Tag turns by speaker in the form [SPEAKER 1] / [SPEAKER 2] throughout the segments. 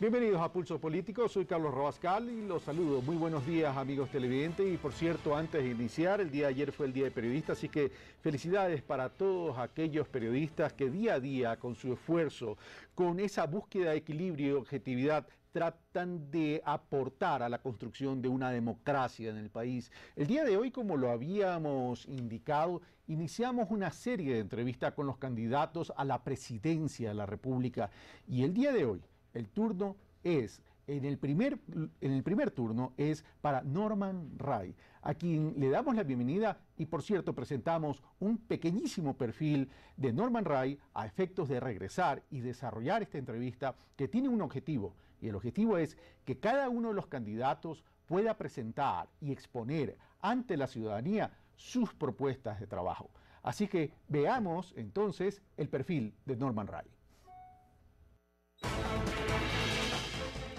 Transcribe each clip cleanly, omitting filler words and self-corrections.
[SPEAKER 1] Bienvenidos a Pulso Político, soy Carlos Rabascal y los saludo. Muy buenos días, amigos televidentes. Y por cierto, antes de iniciar, el día de ayer fue el Día de Periodista, así que felicidades para todos aquellos periodistas que día a día, con su esfuerzo, con esa búsqueda de equilibrio y objetividad, tratan de aportar a la construcción de una democracia en el país. El día de hoy, como lo habíamos indicado, iniciamos una serie de entrevistas con los candidatos a la presidencia de la República. Y el día de hoy, el turno es, en el primer turno es para Norman Ray, a quien le damos la bienvenida y por cierto presentamos un pequeñísimo perfil de Norman Ray a efectos de regresar y desarrollar esta entrevista que tiene un objetivo, y el objetivo es que cada uno de los candidatos pueda presentar y exponer ante la ciudadanía sus propuestas de trabajo. Así que veamos entonces el perfil de Norman Ray.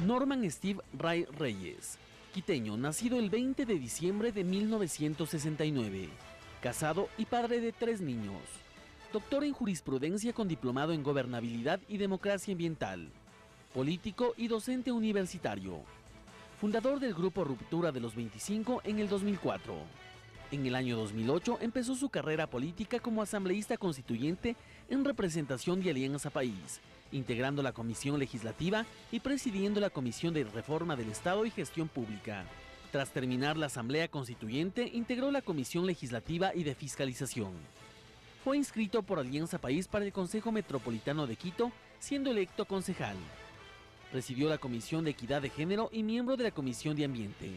[SPEAKER 2] Norman Steve Ray Reyes, quiteño, nacido el 20 de diciembre de 1969, casado y padre de 3 niños, doctor en jurisprudencia con diplomado en gobernabilidad y democracia ambiental, político y docente universitario, fundador del grupo Ruptura de los 25 en el 2004. En el año 2008 empezó su carrera política como asambleísta constituyente en representación de Alianza País, integrando la Comisión Legislativa y presidiendo la Comisión de Reforma del Estado y Gestión Pública. Tras terminar la Asamblea Constituyente, integró la Comisión Legislativa y de Fiscalización. Fue inscrito por Alianza País para el Consejo Metropolitano de Quito, siendo electo concejal. Presidió la Comisión de Equidad de Género y miembro de la Comisión de Ambiente.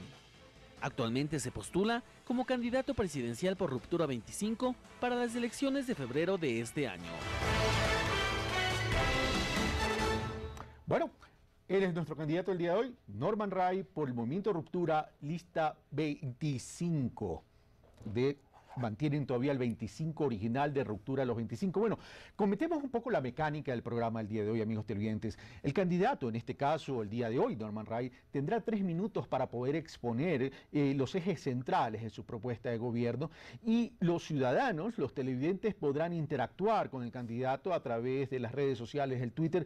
[SPEAKER 2] Actualmente se postula como candidato presidencial por Ruptura 25 para las elecciones de febrero de este año.
[SPEAKER 1] Bueno, él es nuestro candidato el día de hoy, Norman Ray, por el Movimiento Ruptura, lista 25. Mantienen todavía el 25 original de Ruptura los 25. Bueno, cometemos un poco la mecánica del programa el día de hoy, amigos televidentes. El candidato, en este caso, el día de hoy, Norman Ray, tendrá 3 minutos para poder exponer los ejes centrales de su propuesta de gobierno y los ciudadanos, los televidentes, podrán interactuar con el candidato a través de las redes sociales, el Twitter,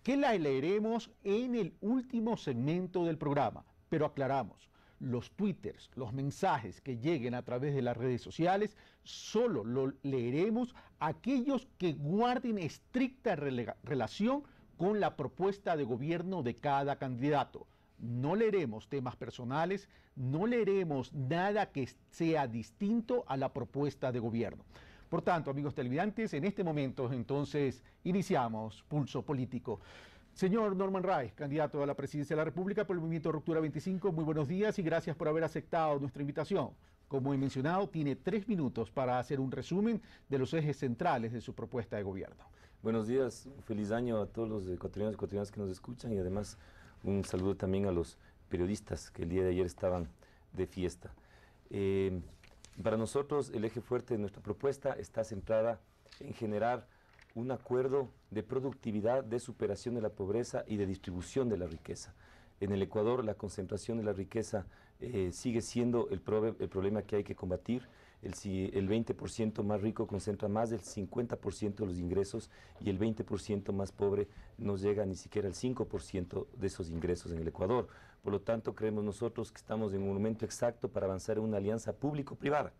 [SPEAKER 1] que la leeremos en el último segmento del programa. Pero aclaramos, los twitters, los mensajes que lleguen a través de las redes sociales, solo lo leeremos aquellos que guarden estricta relación con la propuesta de gobierno de cada candidato. No leeremos temas personales, no leeremos nada que sea distinto a la propuesta de gobierno. Por tanto, amigos televidentes, en este momento entonces iniciamos Pulso Político. Señor Norman Ray, candidato a la presidencia de la República por el Movimiento Ruptura 25, muy buenos días y gracias por haber aceptado nuestra invitación. Como he mencionado, tiene 3 minutos para hacer un resumen de los ejes centrales de su propuesta de gobierno.
[SPEAKER 3] Buenos días, un feliz año a todos los ecuatorianos y ecuatorianas que nos escuchan y además un saludo también a los periodistas que el día de ayer estaban de fiesta. Para nosotros el eje fuerte de nuestra propuesta está centrada en generar un acuerdo de productividad, de superación de la pobreza y de distribución de la riqueza. En el Ecuador la concentración de la riqueza sigue siendo el problema que hay que combatir. El 20% más rico concentra más del 50% de los ingresos y el 20% más pobre no llega ni siquiera al 5% de esos ingresos en el Ecuador. Por lo tanto, creemos nosotros que estamos en un momento exacto para avanzar en una alianza público-privada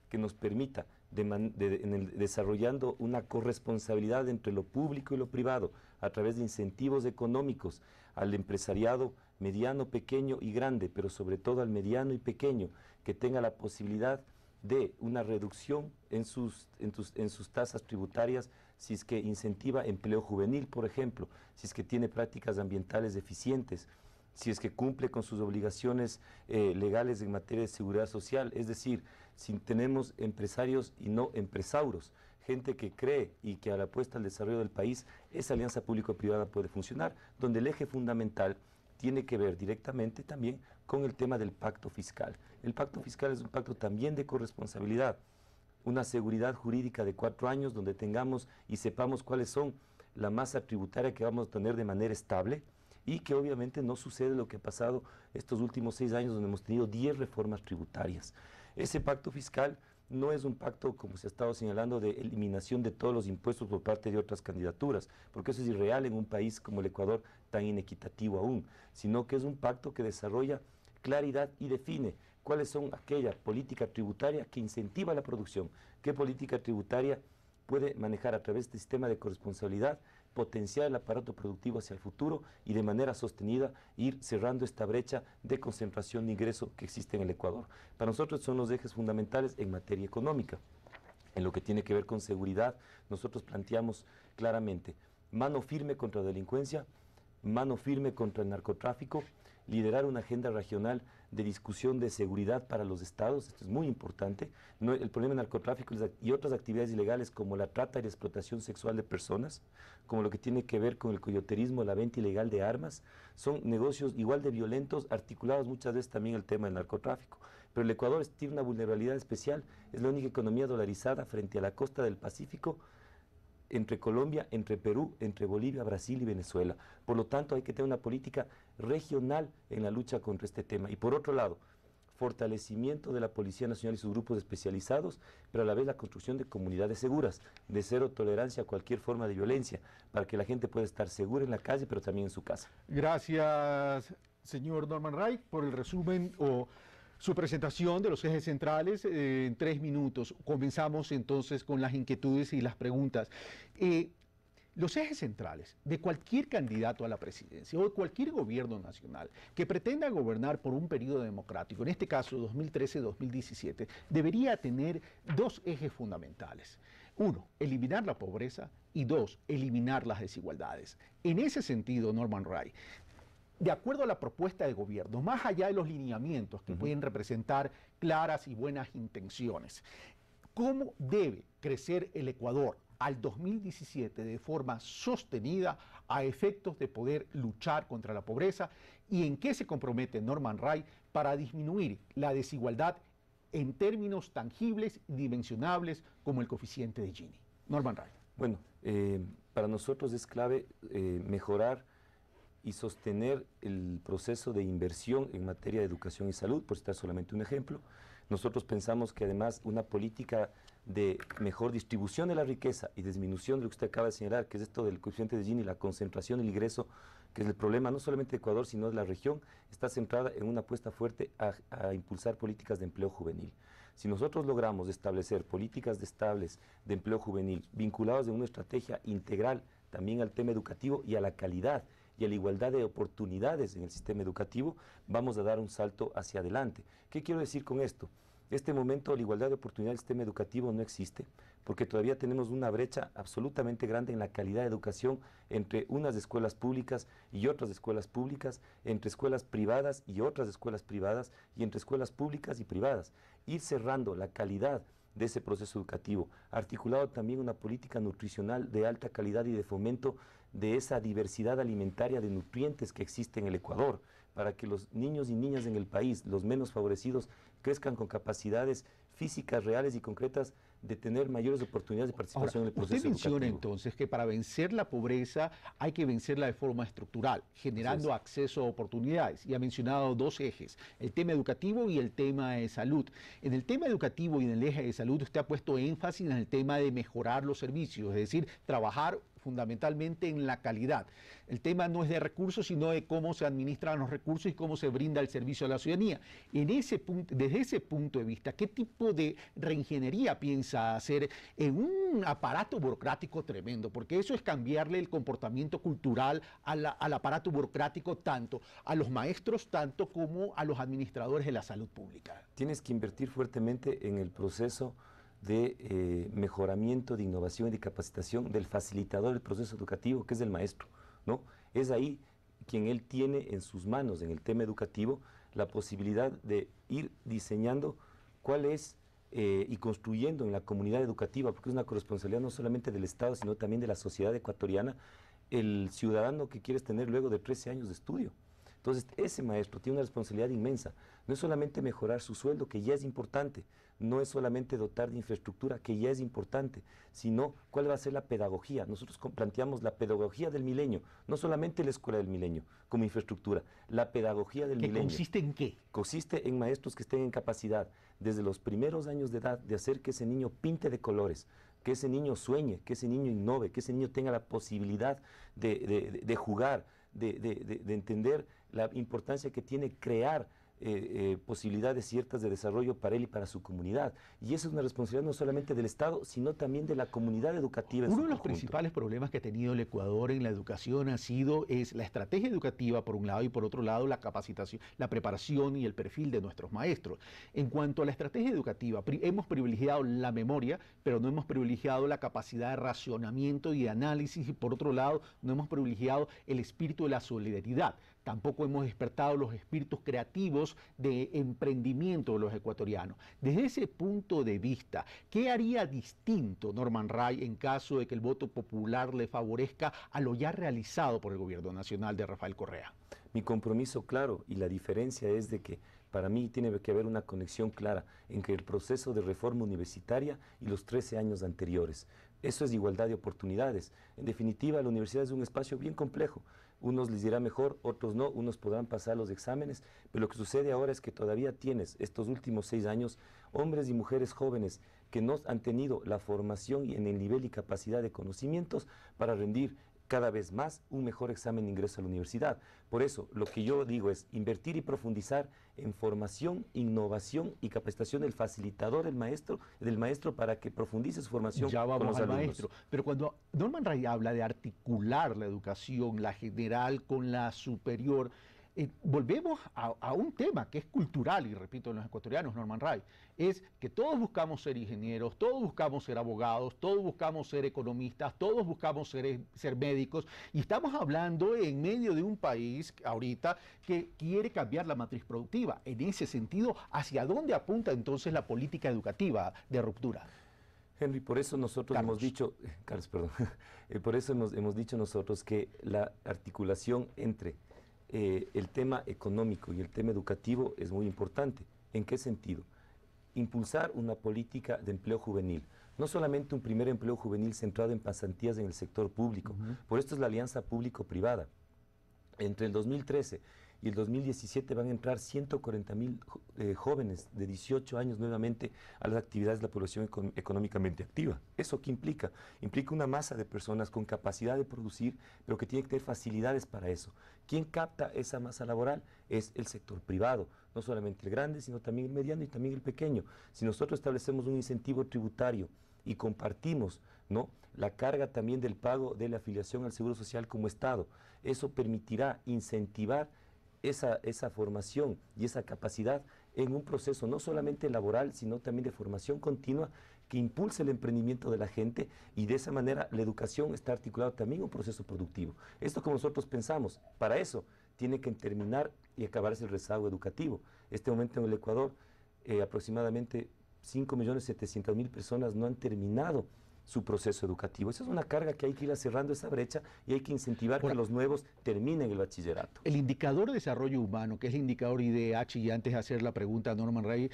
[SPEAKER 3] que nos permita, desarrollando una corresponsabilidad entre lo público y lo privado, a través de incentivos económicos al empresariado mediano, pequeño y grande, pero sobre todo al mediano y pequeño, que tenga la posibilidad de una reducción en sus tasas tributarias si es que incentiva empleo juvenil, por ejemplo, si es que tiene prácticas ambientales eficientes, si es que cumple con sus obligaciones legales en materia de seguridad social, es decir, si tenemos empresarios y no empresauros, gente que cree y que a la apuesta al desarrollo del país, esa alianza público-privada puede funcionar, donde el eje fundamental tiene que ver directamente también con el tema del pacto fiscal. El pacto fiscal es un pacto también de corresponsabilidad, una seguridad jurídica de 4 años donde tengamos y sepamos cuáles son la masa tributaria que vamos a tener de manera estable y que obviamente no sucede lo que ha pasado estos últimos 6 años donde hemos tenido 10 reformas tributarias. Ese pacto fiscal no es un pacto, como se ha estado señalando, de eliminación de todos los impuestos por parte de otras candidaturas, porque eso es irreal en un país como el Ecuador, tan inequitativo aún, sino que es un pacto que desarrolla claridad y define cuáles son aquella política tributaria que incentiva la producción, qué política tributaria puede manejar a través del sistema de corresponsabilidad, potenciar el aparato productivo hacia el futuro y de manera sostenida ir cerrando esta brecha de concentración de ingreso que existe en el Ecuador. Para nosotros son los ejes fundamentales en materia económica. En lo que tiene que ver con seguridad, nosotros planteamos claramente mano firme contra la delincuencia, mano firme contra el narcotráfico, liderar una agenda regional de discusión de seguridad para los estados, esto es muy importante. El problema del narcotráfico y otras actividades ilegales como la trata y la explotación sexual de personas, como lo que tiene que ver con el coyoterismo, la venta ilegal de armas, son negocios igual de violentos, articulados muchas veces también el tema del narcotráfico. Pero el Ecuador tiene una vulnerabilidad especial, es la única economía dolarizada frente a la costa del Pacífico, entre Colombia, entre Perú, entre Bolivia, Brasil y Venezuela. Por lo tanto, hay que tener una política regional en la lucha contra este tema. Y por otro lado, fortalecimiento de la Policía Nacional y sus grupos especializados, pero a la vez la construcción de comunidades seguras, de cero tolerancia a cualquier forma de violencia, para que la gente pueda estar segura en la calle, pero también en su casa.
[SPEAKER 1] Gracias, señor Norman Wright, por el resumen o su presentación de los ejes centrales en 3 minutos. Comenzamos entonces con las inquietudes y las preguntas. Los ejes centrales de cualquier candidato a la presidencia o de cualquier gobierno nacional que pretenda gobernar por un periodo democrático, en este caso 2013-2017, debería tener 2 ejes fundamentales. 1, eliminar la pobreza y 2, eliminar las desigualdades. En ese sentido, Norman Wright, de acuerdo a la propuesta de gobierno, más allá de los lineamientos que pueden representar claras y buenas intenciones, ¿cómo debe crecer el Ecuador al 2017 de forma sostenida a efectos de poder luchar contra la pobreza? ¿Y en qué se compromete Norman Wright para disminuir la desigualdad en términos tangibles y dimensionables como el coeficiente de Gini? Norman Wright.
[SPEAKER 3] Bueno, para nosotros es clave mejorar y sostener el proceso de inversión en materia de educación y salud, por citar solamente un ejemplo. Nosotros pensamos que además una política de mejor distribución de la riqueza y disminución de lo que usted acaba de señalar, que es esto del coeficiente de Gini, la concentración y el ingreso, que es el problema no solamente de Ecuador, sino de la región, está centrada en una apuesta fuerte a impulsar políticas de empleo juvenil. Si nosotros logramos establecer políticas estables de empleo juvenil vinculadas en una estrategia integral también al tema educativo y a la calidad y a la igualdad de oportunidades en el sistema educativo, vamos a dar un salto hacia adelante. ¿Qué quiero decir con esto? En este momento la igualdad de oportunidades del sistema educativo no existe, porque todavía tenemos una brecha absolutamente grande en la calidad de educación entre unas escuelas públicas y otras escuelas públicas, entre escuelas privadas y otras escuelas privadas, y entre escuelas públicas y privadas. Ir cerrando la calidad de ese proceso educativo, articulado también una política nutricional de alta calidad y de fomento de esa diversidad alimentaria de nutrientes que existe en el Ecuador, para que los niños y niñas en el país, los menos favorecidos, crezcan con capacidades físicas reales y concretas de tener mayores oportunidades de participación en el proceso educativo.
[SPEAKER 1] Usted menciona entonces que para vencer la pobreza hay que vencerla de forma estructural, generando acceso a oportunidades, y ha mencionado 2 ejes, el tema educativo y el tema de salud. En el tema educativo y en el eje de salud usted ha puesto énfasis en el tema de mejorar los servicios, es decir, trabajar fundamentalmente en la calidad. El tema no es de recursos, sino de cómo se administran los recursos y cómo se brinda el servicio a la ciudadanía. Desde ese punto de vista, ¿qué tipo de reingeniería piensa hacer en un aparato burocrático tremendo? Porque eso es cambiarle el comportamiento cultural al aparato burocrático, tanto a los maestros, tanto como a los administradores de la salud pública.
[SPEAKER 3] Tienes que invertir fuertemente en el proceso de mejoramiento, de innovación y de capacitación del facilitador del proceso educativo, que es el maestro, ¿no? Es ahí quien él tiene en sus manos, en el tema educativo, la posibilidad de ir diseñando cuál es y construyendo en la comunidad educativa, porque es una corresponsabilidad no solamente del Estado, sino también de la sociedad ecuatoriana, el ciudadano que quieres tener luego de 13 años de estudio. Entonces, ese maestro tiene una responsabilidad inmensa. No es solamente mejorar su sueldo, que ya es importante, no es solamente dotar de infraestructura, que ya es importante, sino cuál va a ser la pedagogía. Nosotros planteamos la pedagogía del milenio, no solamente la escuela del milenio como infraestructura, la pedagogía del milenio.
[SPEAKER 1] ¿Que consiste en qué?
[SPEAKER 3] Consiste en maestros que estén en capacidad, desde los primeros años de edad, de hacer que ese niño pinte de colores, que ese niño sueñe, que ese niño innove, que ese niño tenga la posibilidad de jugar, de entender la importancia que tiene crear posibilidades ciertas de desarrollo para él y para su comunidad. Y eso es una responsabilidad no solamente del Estado, sino también de la comunidad educativa.
[SPEAKER 1] Uno de los principales problemas que ha tenido el Ecuador en la educación es la estrategia educativa por un lado y por otro lado la capacitación, la preparación y el perfil de nuestros maestros. En cuanto a la estrategia educativa, hemos privilegiado la memoria, pero no hemos privilegiado la capacidad de racionamiento y de análisis, y por otro lado no hemos privilegiado el espíritu de la solidaridad. Tampoco hemos despertado los espíritus creativos de emprendimiento de los ecuatorianos. Desde ese punto de vista, ¿qué haría distinto Norman Ray en caso de que el voto popular le favorezca a lo ya realizado por el gobierno nacional de Rafael Correa?
[SPEAKER 3] Mi compromiso claro, y la diferencia es de que para mí tiene que haber una conexión clara entre el proceso de reforma universitaria y los 13 años anteriores. Eso es igualdad de oportunidades. En definitiva, la universidad es un espacio bien complejo. Unos les irá mejor, otros no, unos podrán pasar los exámenes, pero lo que sucede ahora es que todavía tienes estos últimos 6 años hombres y mujeres jóvenes que no han tenido la formación y en el nivel y capacidad de conocimientos para rendir cada vez más un mejor examen de ingreso a la universidad. Por eso, lo que yo digo es invertir y profundizar en formación, innovación y capacitación del facilitador, del maestro para que profundice su formación.
[SPEAKER 1] Ya vamos
[SPEAKER 3] con los
[SPEAKER 1] al
[SPEAKER 3] alumnos.
[SPEAKER 1] maestro. Pero cuando Norman Ray habla de articular la educación, la general con la superior, volvemos a un tema que es cultural, y repito, en los ecuatorianos, Norman Ray, es que todos buscamos ser ingenieros, todos buscamos ser abogados, todos buscamos ser economistas, todos buscamos ser médicos, y estamos hablando en medio de un país ahorita que quiere cambiar la matriz productiva. En ese sentido, ¿hacia dónde apunta entonces la política educativa de ruptura?
[SPEAKER 3] Henry, por eso nosotros hemos dicho, Carlos, perdón, por eso hemos dicho nosotros que la articulación entre el tema económico y el tema educativo es muy importante. ¿En qué sentido? Impulsar una política de empleo juvenil. No solamente un primer empleo juvenil centrado en pasantías en el sector público. Por esto es la alianza público-privada. Entre el 2013 y el 2017 van a entrar 140.000 jóvenes de 18 años nuevamente a las actividades de la población económicamente activa. ¿Eso qué implica? Implica una masa de personas con capacidad de producir, pero que tiene que tener facilidades para eso. ¿Quién capta esa masa laboral? Es el sector privado, no solamente el grande, sino también el mediano y también el pequeño. Si nosotros establecemos un incentivo tributario y compartimos, ¿no?, la carga también del pago de la afiliación al Seguro Social como Estado, eso permitirá incentivar esa formación y esa capacidad en un proceso no solamente laboral, sino también de formación continua que impulse el emprendimiento de la gente, y de esa manera la educación está articulada también en un proceso productivo. Esto como nosotros pensamos, para eso tiene que terminar y acabarse el rezago educativo. Este momento en el Ecuador, aproximadamente 5.700.000 personas no han terminado su proceso educativo. Esa es una carga que hay que ir cerrando esa brecha, y hay que incentivar que los nuevos terminen el bachillerato.
[SPEAKER 1] El indicador de desarrollo humano, que es el indicador IDH, y antes de hacer la pregunta a Norman Ray,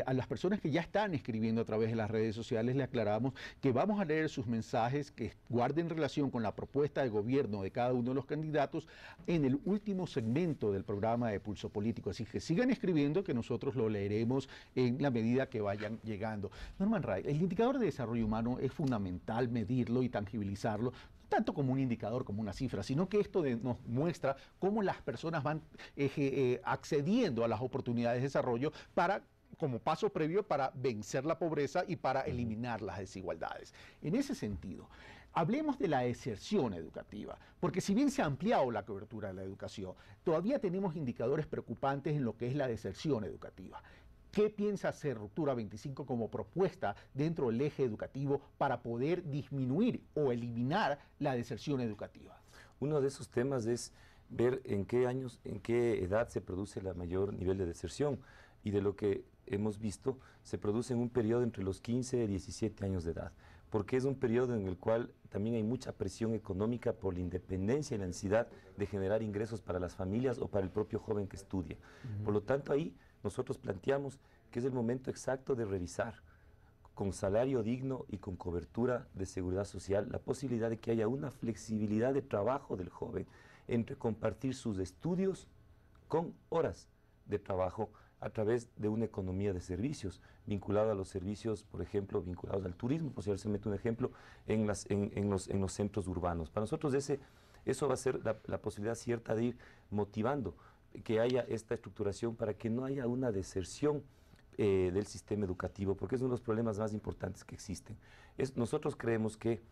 [SPEAKER 1] a las personas que ya están escribiendo a través de las redes sociales le aclaramos que vamos a leer sus mensajes que guarden relación con la propuesta de gobierno de cada uno de los candidatos en el último segmento del programa de Pulso Político. Así que sigan escribiendo, que nosotros lo leeremos en la medida que vayan llegando. Norman Ray, el indicador de desarrollo humano es fundamental medirlo y tangibilizarlo, no tanto como un indicador, como una cifra, sino que esto nos muestra cómo las personas van accediendo a las oportunidades de desarrollo como paso previo para vencer la pobreza y para eliminar las desigualdades. En ese sentido, hablemos de la deserción educativa, porque si bien se ha ampliado la cobertura de la educación, todavía tenemos indicadores preocupantes en lo que es la deserción educativa. ¿Qué piensa hacer Ruptura 25 como propuesta dentro del eje educativo para poder disminuir o eliminar la deserción educativa?
[SPEAKER 3] Uno de esos temas es ver en qué años, en qué edad se produce el mayor nivel de deserción, y de lo que hemos visto se produce en un periodo entre los 15 y 17 años de edad, porque es un periodo en el cual también hay mucha presión económica por la independencia y la necesidad de generar ingresos para las familias o para el propio joven que estudia. Por lo tanto, ahí nosotros planteamos que es el momento exacto de revisar con salario digno y con cobertura de seguridad social la posibilidad de que haya una flexibilidad de trabajo del joven entre compartir sus estudios con horas de trabajo a través de una economía de servicios, vinculada a los servicios, por ejemplo, vinculados al turismo, por si se mete un ejemplo, en los centros urbanos. Para nosotros eso va a ser la posibilidad cierta de ir motivando que haya esta estructuración para que no haya una deserción del sistema educativo, porque es uno de los problemas más importantes que existen. Nosotros creemos que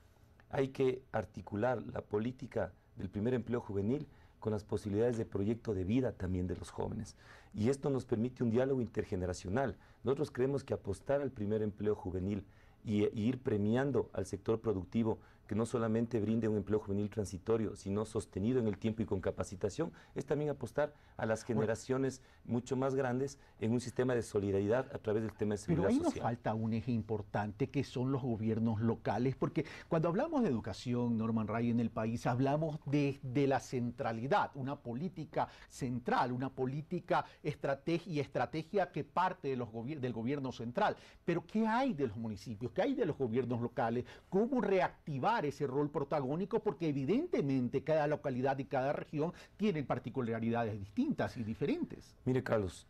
[SPEAKER 3] hay que articular la política del primer empleo juvenil con las posibilidades de proyecto de vida también de los jóvenes. Y esto nos permite un diálogo intergeneracional. Nosotros creemos que apostar al primer empleo juvenil y ir premiando al sector productivo que no solamente brinde un empleo juvenil transitorio, sino sostenido en el tiempo y con capacitación, es también apostar a las generaciones mucho más grandes en un sistema de solidaridad a través del tema de seguridad social.
[SPEAKER 1] Pero ahí nos falta un eje importante que son los gobiernos locales, porque cuando hablamos de educación, Norman Ray, en el país, hablamos de la centralidad, una política central, una política estrategia que parte de del gobierno central. Pero ¿qué hay de los municipios? ¿Qué hay de los gobiernos locales? ¿Cómo reactivar ese rol protagónico? Porque evidentemente cada localidad y cada región tienen particularidades distintas y diferentes.
[SPEAKER 3] Mire, Carlos,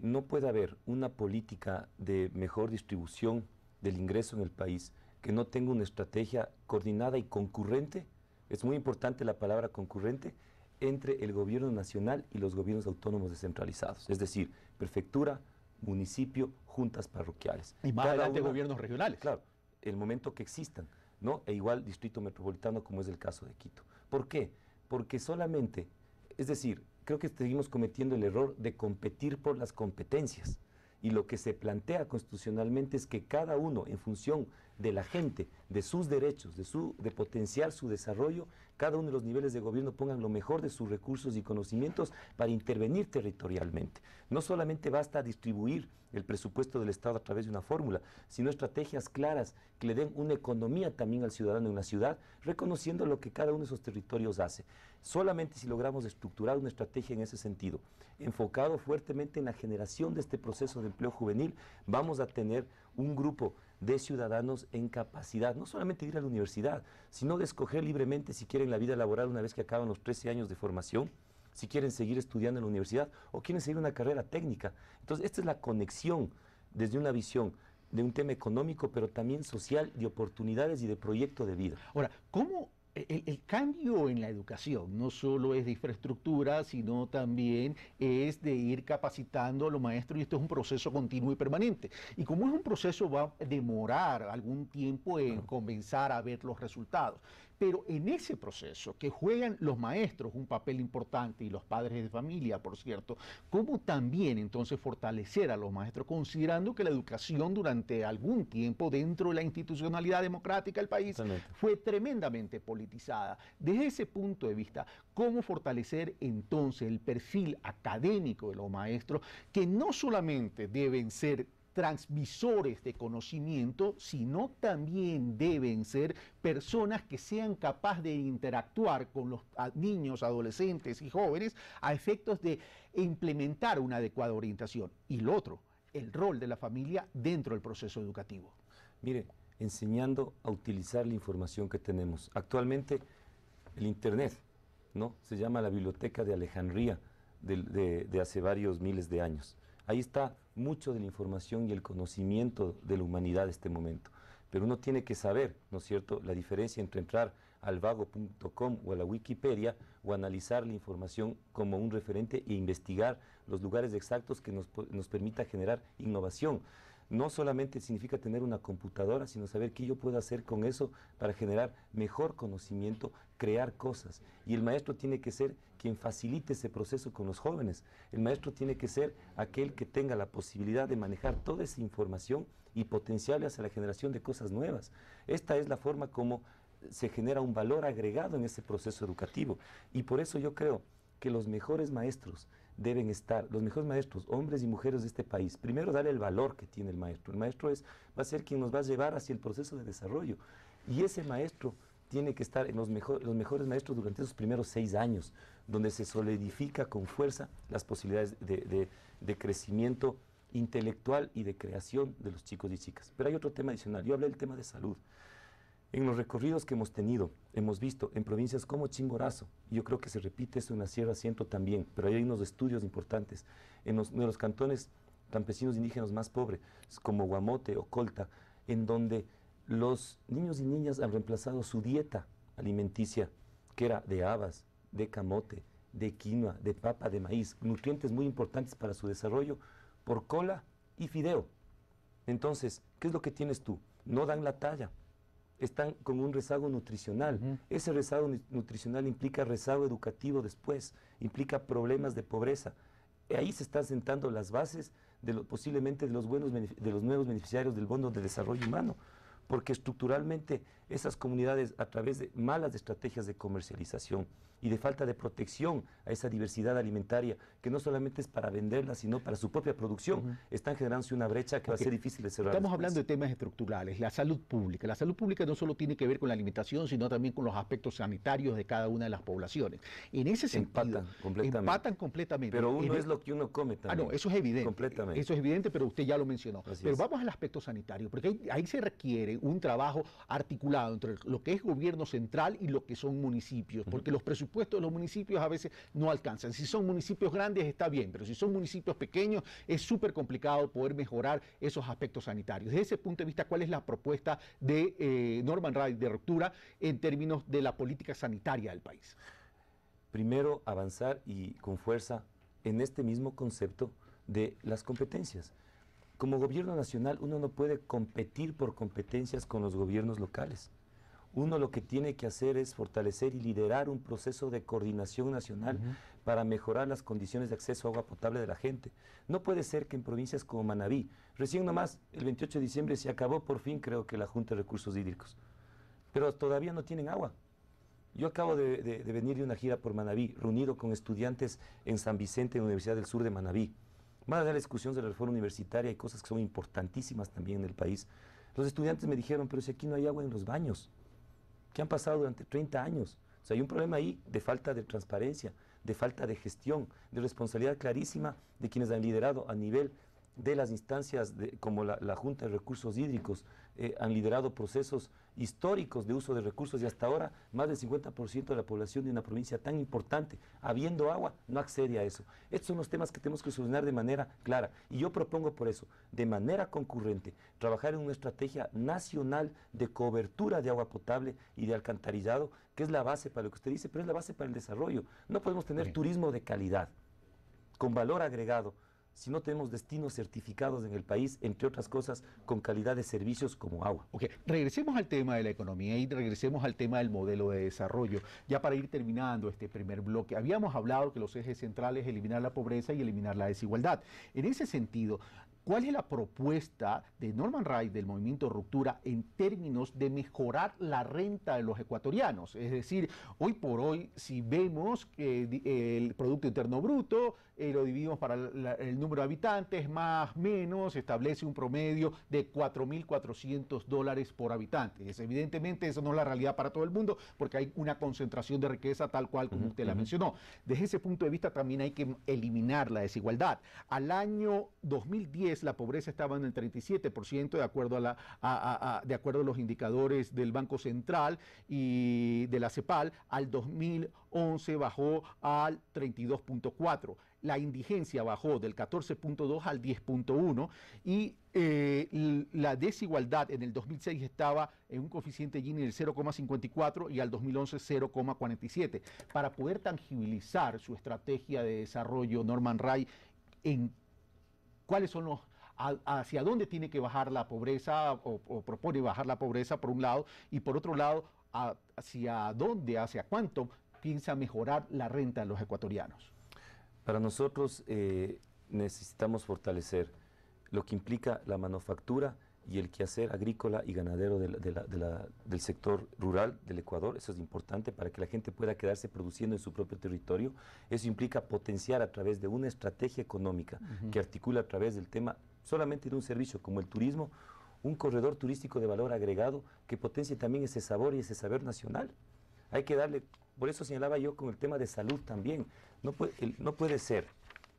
[SPEAKER 3] no puede haber una política de mejor distribución del ingreso en el país que no tenga una estrategia coordinada y concurrente. Es muy importante la palabra concurrente entre el gobierno nacional y los gobiernos autónomos descentralizados, es decir, prefectura, municipio, juntas parroquiales.
[SPEAKER 1] Y más adelante gobiernos regionales.
[SPEAKER 3] Claro, el momento que existan, ¿no? E igual distrito metropolitano, como es el caso de Quito. ¿Por qué? Porque solamente, es decir, creo que seguimos cometiendo el error de competir por las competencias. Y lo que se plantea constitucionalmente es que cada uno, en función de la gente, de sus derechos, de potenciar su desarrollo, cada uno de los niveles de gobierno pongan lo mejor de sus recursos y conocimientos para intervenir territorialmente. No solamente basta distribuir el presupuesto del Estado a través de una fórmula, sino estrategias claras que le den una economía también al ciudadano en la ciudad, reconociendo lo que cada uno de esos territorios hace. Solamente si logramos estructurar una estrategia en ese sentido, enfocado fuertemente en la generación de este proceso de empleo juvenil, vamos a tener un grupo de ciudadanos en capacidad, no solamente de ir a la universidad, sino de escoger libremente si quieren la vida laboral una vez que acaban los 13 años de formación, si quieren seguir estudiando en la universidad o quieren seguir una carrera técnica. Entonces, esta es la conexión desde una visión de un tema económico, pero también social, de oportunidades y de proyecto de vida.
[SPEAKER 1] Ahora, ¿cómo el cambio en la educación no solo es de infraestructura, sino también es de ir capacitando a los maestros, y esto es un proceso continuo y permanente? Y como es un proceso, va a demorar algún tiempo en comenzar a ver los resultados. Pero en ese proceso que juegan los maestros un papel importante y los padres de familia, por cierto, ¿cómo también entonces fortalecer a los maestros, considerando que la educación durante algún tiempo dentro de la institucionalidad democrática del país fue tremendamente politizada? Desde ese punto de vista, ¿cómo fortalecer entonces el perfil académico de los maestros, que no solamente deben ser transmisores de conocimiento, sino también deben ser personas que sean capaces de interactuar con los niños, adolescentes y jóvenes a efectos de implementar una adecuada orientación? Y lo otro, el rol de la familia dentro del proceso educativo.
[SPEAKER 3] Mire, enseñando a utilizar la información que tenemos. Actualmente el Internet, ¿no? Se llama la Biblioteca de Alejandría de hace varios miles de años. Ahí está mucho de la información y el conocimiento de la humanidad de este momento. Pero uno tiene que saber, ¿no es cierto?, la diferencia entre entrar al vago.com o a la Wikipedia o analizar la información como un referente e investigar los lugares exactos que nos permita generar innovación. No solamente significa tener una computadora, sino saber qué yo puedo hacer con eso para generar mejor conocimiento, crear cosas. Y el maestro tiene que ser quien facilite ese proceso con los jóvenes. El maestro tiene que ser aquel que tenga la posibilidad de manejar toda esa información y potenciarle hacia la generación de cosas nuevas. Esta es la forma como se genera un valor agregado en ese proceso educativo. Y por eso yo creo que los mejores maestros deben estar, los mejores maestros, hombres y mujeres de este país, primero darle el valor que tiene el maestro. El maestro va a ser quien nos va a llevar hacia el proceso de desarrollo. Y ese maestro tiene que estar en los mejores maestros durante esos primeros 6 años, donde se solidifica con fuerza las posibilidades de crecimiento intelectual y de creación de los chicos y chicas. Pero hay otro tema adicional. Yo hablé del tema de salud. En los recorridos que hemos tenido, hemos visto en provincias como Chimborazo, y yo creo que se repite eso en la Sierra Centro también, pero hay unos estudios importantes, en los cantones campesinos indígenas más pobres, como Guamote o Colta, en donde los niños y niñas han reemplazado su dieta alimenticia, que era de habas, de camote, de quinoa, de papa, de maíz, nutrientes muy importantes para su desarrollo, por cola y fideo. Entonces, ¿qué es lo que tienes tú? No dan la talla, están con un rezago nutricional. Ese rezago nutricional implica rezago educativo después, implica problemas de pobreza. Ahí se están sentando las bases posiblemente de los nuevos beneficiarios del Bono de Desarrollo Humano, porque estructuralmente esas comunidades, a través de malas estrategias de comercialización y de falta de protección a esa diversidad alimentaria, que no solamente es para venderla, sino para su propia producción, están generándose una brecha que va a ser difícil de cerrar.
[SPEAKER 1] Estamos hablando de temas estructurales, la salud pública. La salud pública no solo tiene que ver con la alimentación, sino también con los aspectos sanitarios de cada una de las poblaciones. En ese sentido, empatan completamente.
[SPEAKER 3] Pero uno es lo que uno come también.
[SPEAKER 1] No, eso es evidente.
[SPEAKER 3] Completamente.
[SPEAKER 1] Eso es evidente, pero usted ya lo mencionó.
[SPEAKER 3] Pero
[SPEAKER 1] vamos al aspecto sanitario, porque ahí se requiere un trabajo articulado entre lo que es gobierno central y lo que son municipios, porque los presupuestos de los municipios a veces no alcanzan. Si son municipios grandes está bien, pero si son municipios pequeños es súper complicado poder mejorar esos aspectos sanitarios. Desde ese punto de vista, ¿cuál es la propuesta de Norman Ray de Ruptura en términos de la política sanitaria del país?
[SPEAKER 3] Primero, avanzar y con fuerza en este mismo concepto de las competencias. Como gobierno nacional, uno no puede competir por competencias con los gobiernos locales. Uno lo que tiene que hacer es fortalecer y liderar un proceso de coordinación nacional para mejorar las condiciones de acceso a agua potable de la gente. No puede ser que en provincias como Manabí, recién nomás el 28 de diciembre se acabó por fin, creo que la Junta de Recursos Hídricos, pero todavía no tienen agua. Yo acabo de venir de una gira por Manabí, reunido con estudiantes en San Vicente, en la Universidad del Sur de Manabí. Más allá de la discusión de la reforma universitaria, hay cosas que son importantísimas también en el país. Los estudiantes me dijeron, pero si aquí no hay agua en los baños, que han pasado durante 30 años. O sea, hay un problema ahí de falta de transparencia, de falta de gestión, de responsabilidad clarísima de quienes han liderado a nivel de las instancias como la Junta de Recursos Hídricos, han liderado procesos históricos de uso de recursos y hasta ahora más del 50% de la población de una provincia tan importante, habiendo agua, no accede a eso. Estos son los temas que tenemos que solucionar de manera clara y yo propongo por eso, de manera concurrente, trabajar en una estrategia nacional de cobertura de agua potable y de alcantarillado, que es la base para lo que usted dice, pero es la base para el desarrollo. No podemos tener turismo de calidad, con valor agregado, si no tenemos destinos certificados en el país, entre otras cosas, con calidad de servicios como agua.
[SPEAKER 1] Ok, regresemos al tema de la economía y regresemos al tema del modelo de desarrollo. Ya para ir terminando este primer bloque, habíamos hablado que los ejes centrales es eliminar la pobreza y eliminar la desigualdad. En ese sentido, ¿cuál es la propuesta de Norman Ray del Movimiento Ruptura en términos de mejorar la renta de los ecuatorianos? Es decir, hoy por hoy, si vemos que el Producto Interno Bruto lo dividimos para el número de habitantes, más o menos, establece un promedio de $4.400 por habitante. Evidentemente, eso no es la realidad para todo el mundo, porque hay una concentración de riqueza tal cual como usted la mencionó. Desde ese punto de vista también hay que eliminar la desigualdad. Al año 2010, la pobreza estaba en el 37%, de acuerdo de acuerdo a los indicadores del Banco Central y de la CEPAL. Al 2011 bajó al 32.4%. La indigencia bajó del 14.2 al 10.1 y la desigualdad en el 2006 estaba en un coeficiente Gini del 0,54 y al 2011 0,47. Para poder tangibilizar su estrategia de desarrollo, Norman Ray, ¿cuáles son hacia dónde tiene que bajar la pobreza o propone bajar la pobreza por un lado y por otro lado hacia cuánto piensa mejorar la renta de los ecuatorianos?
[SPEAKER 3] Para nosotros necesitamos fortalecer lo que implica la manufactura y el quehacer agrícola y ganadero del sector rural del Ecuador. Eso es importante para que la gente pueda quedarse produciendo en su propio territorio. Eso implica potenciar a través de una estrategia económica que articula a través del tema solamente de un servicio como el turismo, un corredor turístico de valor agregado que potencie también ese sabor y ese saber nacional. Hay que darle, por eso señalaba yo con el tema de salud también, no puede ser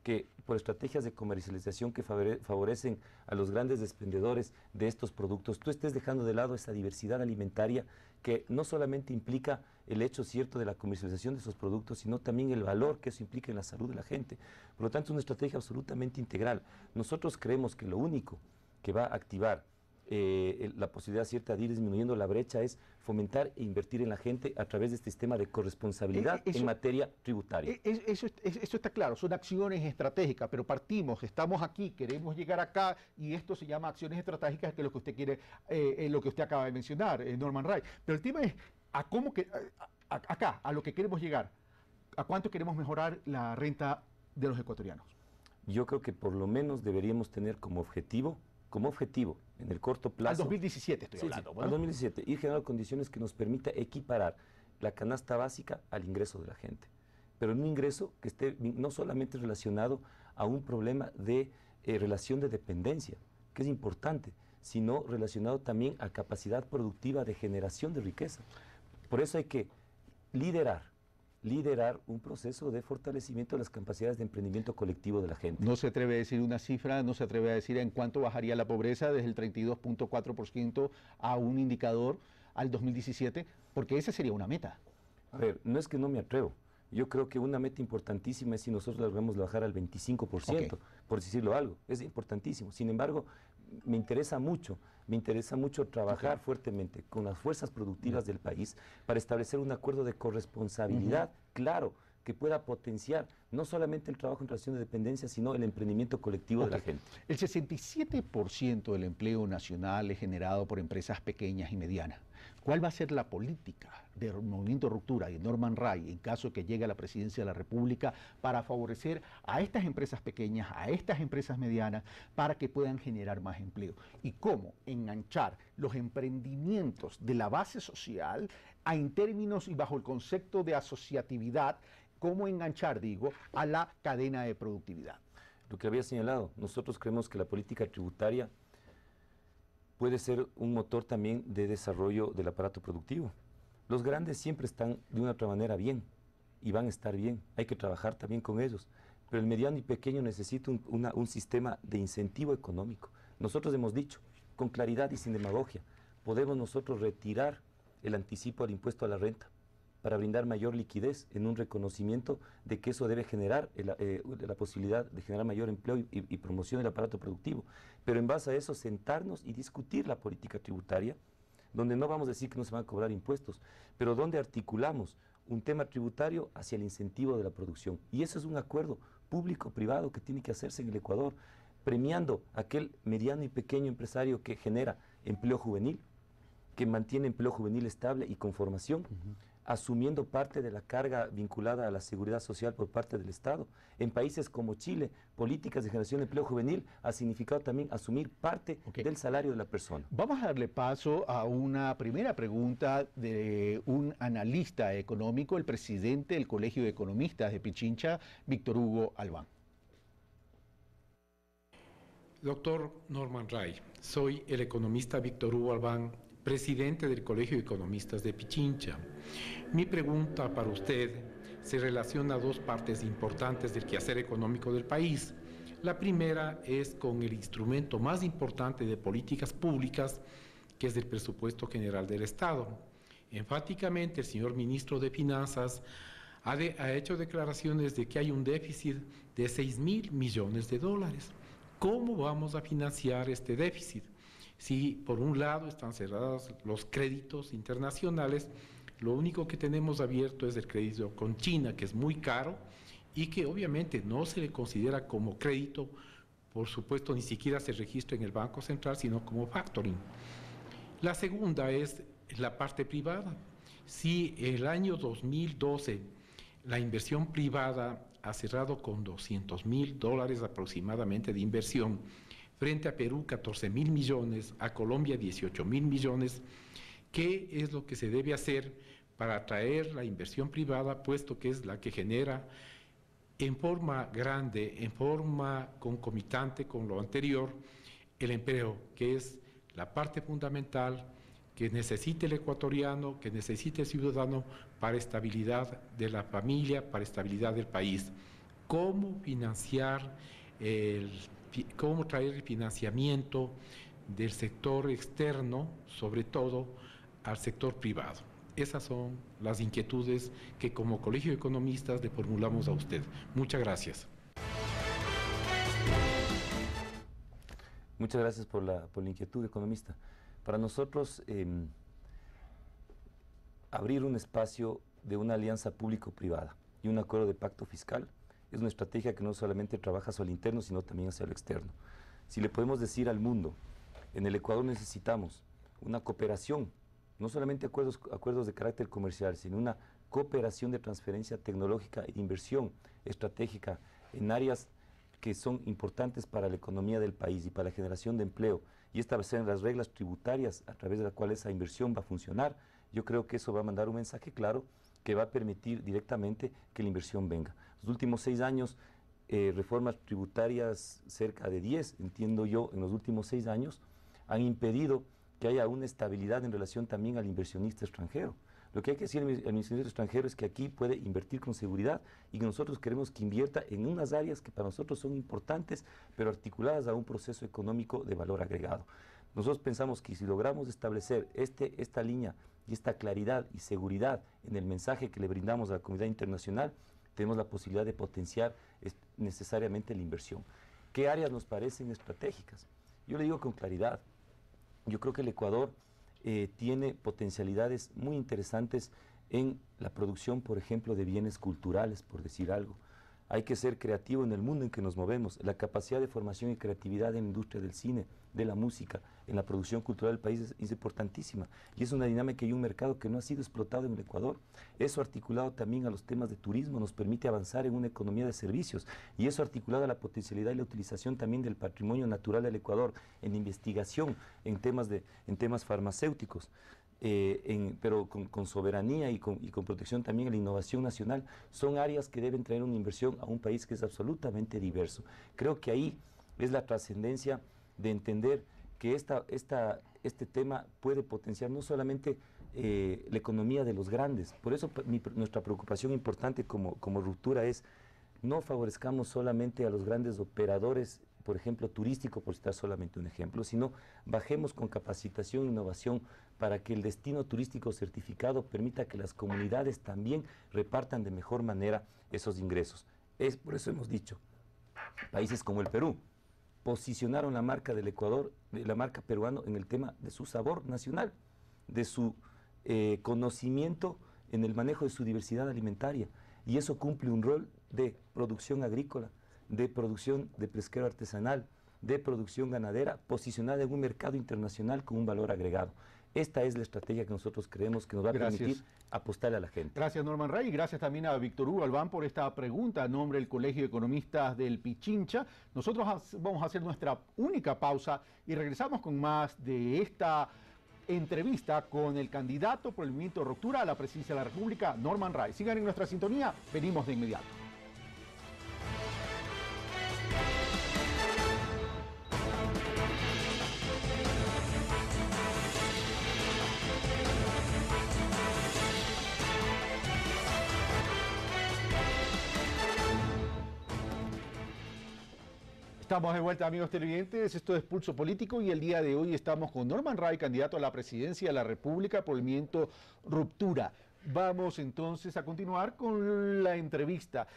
[SPEAKER 3] que por estrategias de comercialización que favorecen a los grandes expendedores de estos productos, tú estés dejando de lado esa diversidad alimentaria que no solamente implica el hecho cierto de la comercialización de esos productos, sino también el valor que eso implica en la salud de la gente. Por lo tanto, es una estrategia absolutamente integral. Nosotros creemos que lo único que va a activar la posibilidad cierta de ir disminuyendo la brecha es fomentar e invertir en la gente a través de este sistema de corresponsabilidad en materia tributaria.
[SPEAKER 1] Eso está claro, son acciones estratégicas, pero partimos, estamos aquí, queremos llegar acá y esto se llama acciones estratégicas, que es lo que usted quiere, lo que usted acaba de mencionar, Norman Wright. Pero el tema es acá, a lo que queremos llegar, a cuánto queremos mejorar la renta de los ecuatorianos.
[SPEAKER 3] Yo creo que por lo menos deberíamos tener como objetivo en el corto plazo.
[SPEAKER 1] Al 2017 estoy hablando.
[SPEAKER 3] Sí, bueno. Al 2017, ir generando condiciones que nos permita equiparar la canasta básica al ingreso de la gente. Pero un ingreso que esté no solamente relacionado a un problema de relación de dependencia, que es importante, sino relacionado también a capacidad productiva de generación de riqueza. Por eso hay que liderar un proceso de fortalecimiento de las capacidades de emprendimiento colectivo de la gente.
[SPEAKER 1] No se atreve a decir una cifra, no se atreve a decir en cuánto bajaría la pobreza desde el 32.4% a un indicador al 2017, porque esa sería una meta.
[SPEAKER 3] A ver, no es que no me atrevo. Yo creo que una meta importantísima es si nosotros logramos bajar al 25%, por decirlo algo. Es importantísimo. Sin embargo, me interesa mucho trabajar fuertemente con las fuerzas productivas del país para establecer un acuerdo de corresponsabilidad claro que pueda potenciar no solamente el trabajo en relación de dependencia, sino el emprendimiento colectivo de la gente.
[SPEAKER 1] El 67% del empleo nacional es generado por empresas pequeñas y medianas. ¿Cuál va a ser la política del Movimiento Ruptura y Norman Wright en caso que llegue a la presidencia de la República para favorecer a estas empresas pequeñas, a estas empresas medianas, para que puedan generar más empleo? ¿Y cómo enganchar los emprendimientos de la base social en términos y bajo el concepto de asociatividad, cómo enganchar, a la cadena de productividad?
[SPEAKER 3] Lo que había señalado, nosotros creemos que la política tributaria puede ser un motor también de desarrollo del aparato productivo. Los grandes siempre están de una u otra manera bien y van a estar bien. Hay que trabajar también con ellos. Pero el mediano y pequeño necesita un sistema de incentivo económico. Nosotros hemos dicho, con claridad y sin demagogia, podemos nosotros retirar el anticipo al impuesto a la renta para brindar mayor liquidez en un reconocimiento de que eso debe generar la posibilidad de generar mayor empleo y promoción del aparato productivo. Pero en base a eso, sentarnos y discutir la política tributaria, donde no vamos a decir que no se van a cobrar impuestos, pero donde articulamos un tema tributario hacia el incentivo de la producción. Y eso es un acuerdo público-privado que tiene que hacerse en el Ecuador, premiando a aquel mediano y pequeño empresario que genera empleo juvenil, que mantiene empleo juvenil estable y con formación, asumiendo parte de la carga vinculada a la seguridad social por parte del Estado. En países como Chile, políticas de generación de empleo juvenil ha significado también asumir parte del salario de la persona.
[SPEAKER 1] Vamos a darle paso a una primera pregunta de un analista económico, el presidente del Colegio de Economistas de Pichincha, Víctor Hugo Albán.
[SPEAKER 4] Doctor Norman Wright, soy el economista Víctor Hugo Albán, presidente del Colegio de Economistas de Pichincha. Mi pregunta para usted se relaciona a dos partes importantes del quehacer económico del país. La primera es con el instrumento más importante de políticas públicas, que es el presupuesto general del Estado. Enfáticamente, el señor ministro de Finanzas ha hecho declaraciones de que hay un déficit de 6.000 millones de dólares. ¿Cómo vamos a financiar este déficit? Si por un lado están cerrados los créditos internacionales, lo único que tenemos abierto es el crédito con China, que es muy caro y que obviamente no se le considera como crédito, por supuesto ni siquiera se registra en el Banco Central, sino como factoring. La segunda es la parte privada. Si el año 2012 la inversión privada ha cerrado con $200.000 aproximadamente de inversión, frente a Perú 14.000 millones, a Colombia 18.000 millones. ¿Qué es lo que se debe hacer para atraer la inversión privada, puesto que es la que genera en forma grande, en forma concomitante con lo anterior, el empleo, que es la parte fundamental que necesita el ecuatoriano, que necesita el ciudadano para estabilidad de la familia, para estabilidad del país? cómo financiar, cómo traer el financiamiento del sector externo, sobre todo al sector privado. Esas son las inquietudes que como Colegio de Economistas le formulamos a usted. Muchas gracias.
[SPEAKER 3] Muchas gracias por la inquietud, economista. Para nosotros, abrir un espacio de una alianza público-privada y un acuerdo de pacto fiscal es una estrategia que no solamente trabaja hacia el interno, sino también hacia el externo. Si le podemos decir al mundo, en el Ecuador necesitamos una cooperación, no solamente acuerdos de carácter comercial, sino una cooperación de transferencia tecnológica e inversión estratégica en áreas que son importantes para la economía del país y para la generación de empleo, y establecer las reglas tributarias a través de las cuales esa inversión va a funcionar. Yo creo que eso va a mandar un mensaje claro que va a permitir directamente que la inversión venga. Los últimos 6 años, reformas tributarias, cerca de 10, entiendo yo, en los últimos 6 años, han impedido que haya una estabilidad en relación también al inversionista extranjero. Lo que hay que decir al inversionista extranjero es que aquí puede invertir con seguridad y que nosotros queremos que invierta en unas áreas que para nosotros son importantes, pero articuladas a un proceso económico de valor agregado. Nosotros pensamos que si logramos establecer esta línea y esta claridad y seguridad en el mensaje que le brindamos a la comunidad internacional, tenemos la posibilidad de potenciar necesariamente la inversión. ¿Qué áreas nos parecen estratégicas? Yo le digo con claridad, yo creo que el Ecuador tiene potencialidades muy interesantes en la producción, por ejemplo, de bienes culturales, por decir algo. Hay que ser creativo en el mundo en que nos movemos. La capacidad de formación y creatividad en la industria del cine, de la música, en la producción cultural del país es importantísima. Y es una dinámica y un mercado que no ha sido explotado en el Ecuador. Eso articulado también a los temas de turismo nos permite avanzar en una economía de servicios. Y eso articulado a la potencialidad y la utilización también del patrimonio natural del Ecuador, en investigación, en temas farmacéuticos. Pero con soberanía y con protección también a la innovación nacional, son áreas que deben traer una inversión a un país que es absolutamente diverso. Creo que ahí es la trascendencia de entender que este tema puede potenciar no solamente la economía de los grandes. Por eso nuestra preocupación importante como ruptura es no favorezcamos solamente a los grandes operadores, por ejemplo, turístico, por citar solamente un ejemplo, sino bajemos con capacitación e innovación para que el destino turístico certificado permita que las comunidades también repartan de mejor manera esos ingresos. Por eso hemos dicho, países como el Perú posicionaron la marca del Ecuador, la marca peruano, en el tema de su sabor nacional, de su conocimiento en el manejo de su diversidad alimentaria, y eso cumple un rol de producción agrícola, de producción de pesquero artesanal, de producción ganadera, posicionada en un mercado internacional con un valor agregado. Esta es la estrategia que nosotros creemos que nos va a permitir apostarle a la gente.
[SPEAKER 1] Gracias, Norman Ray, y gracias también a Víctor Hugo Albán por esta pregunta a nombre del Colegio de Economistas del Pichincha. Nosotros vamos a hacer nuestra única pausa y regresamos con más de esta entrevista con el candidato por el movimiento Ruptura a la presidencia de la República, Norman Ray. Sigan en nuestra sintonía, venimos de inmediato. Estamos de vuelta, amigos televidentes. Esto es Pulso Político y el día de hoy estamos con Norman Ray, candidato a la presidencia de la República por el movimiento Ruptura. Vamos entonces a continuar con la entrevista.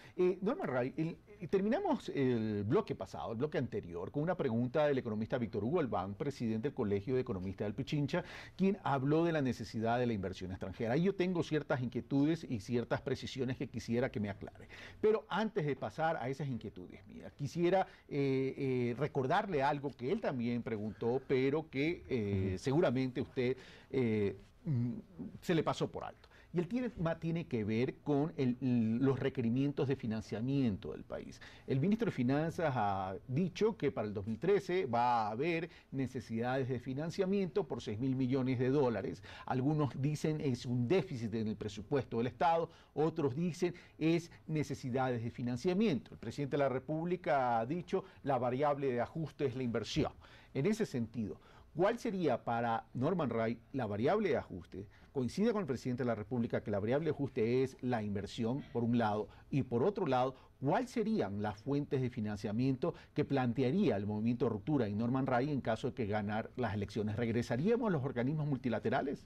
[SPEAKER 1] Norman Ray, terminamos el bloque pasado, el bloque anterior, con una pregunta del economista Víctor Hugo Albán, presidente del Colegio de Economistas del Pichincha, quien habló de la necesidad de la inversión extranjera. Ahí yo tengo ciertas inquietudes y ciertas precisiones que quisiera que me aclare. Pero antes de pasar a esas inquietudes, mira, quisiera recordarle algo que él también preguntó, pero que seguramente usted se le pasó por alto. Y el tema tiene que ver con los requerimientos de financiamiento del país. El ministro de Finanzas ha dicho que para el 2013 va a haber necesidades de financiamiento por 6.000 millones de dólares. Algunos dicen es un déficit en el presupuesto del Estado, otros dicen es necesidades de financiamiento. El presidente de la República ha dicho la variable de ajuste es la inversión. En ese sentido, ¿cuál sería para Norman Ray la variable de ajuste coincide con el presidente de la República que la variable de ajuste es la inversión, por un lado, y por otro lado, ¿cuáles serían las fuentes de financiamiento que plantearía el movimiento de ruptura y Norman Ray en caso de que ganar las elecciones? ¿Regresaríamos a los organismos multilaterales?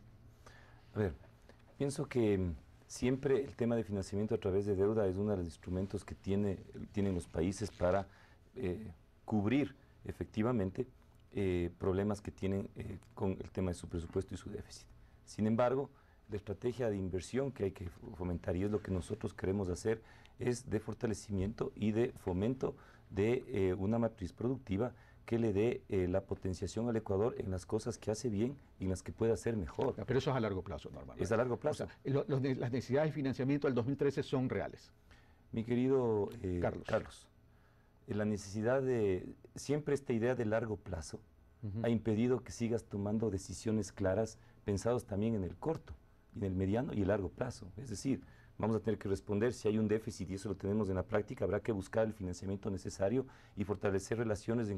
[SPEAKER 3] A ver, pienso que siempre el tema de financiamiento a través de deuda es uno de los instrumentos que tienen los países para cubrir efectivamente problemas que tienen con el tema de su presupuesto y su déficit. Sin embargo, la estrategia de inversión que hay que fomentar, y es lo que nosotros queremos hacer, es de fortalecimiento y de fomento de una matriz productiva que le dé la potenciación al Ecuador en las cosas que hace bien y en las que puede hacer mejor.
[SPEAKER 1] Pero eso es a largo plazo, normalmente.
[SPEAKER 3] Es a largo plazo.
[SPEAKER 1] O sea, las necesidades de financiamiento del 2013 son reales.
[SPEAKER 3] Mi querido Carlos, la necesidad de, siempre esta idea de largo plazo ha impedido que sigas tomando decisiones claras, pensados también en el corto, en el mediano y el largo plazo. Es decir, vamos a tener que responder si hay un déficit, y eso lo tenemos en la práctica, habrá que buscar el financiamiento necesario y fortalecer relaciones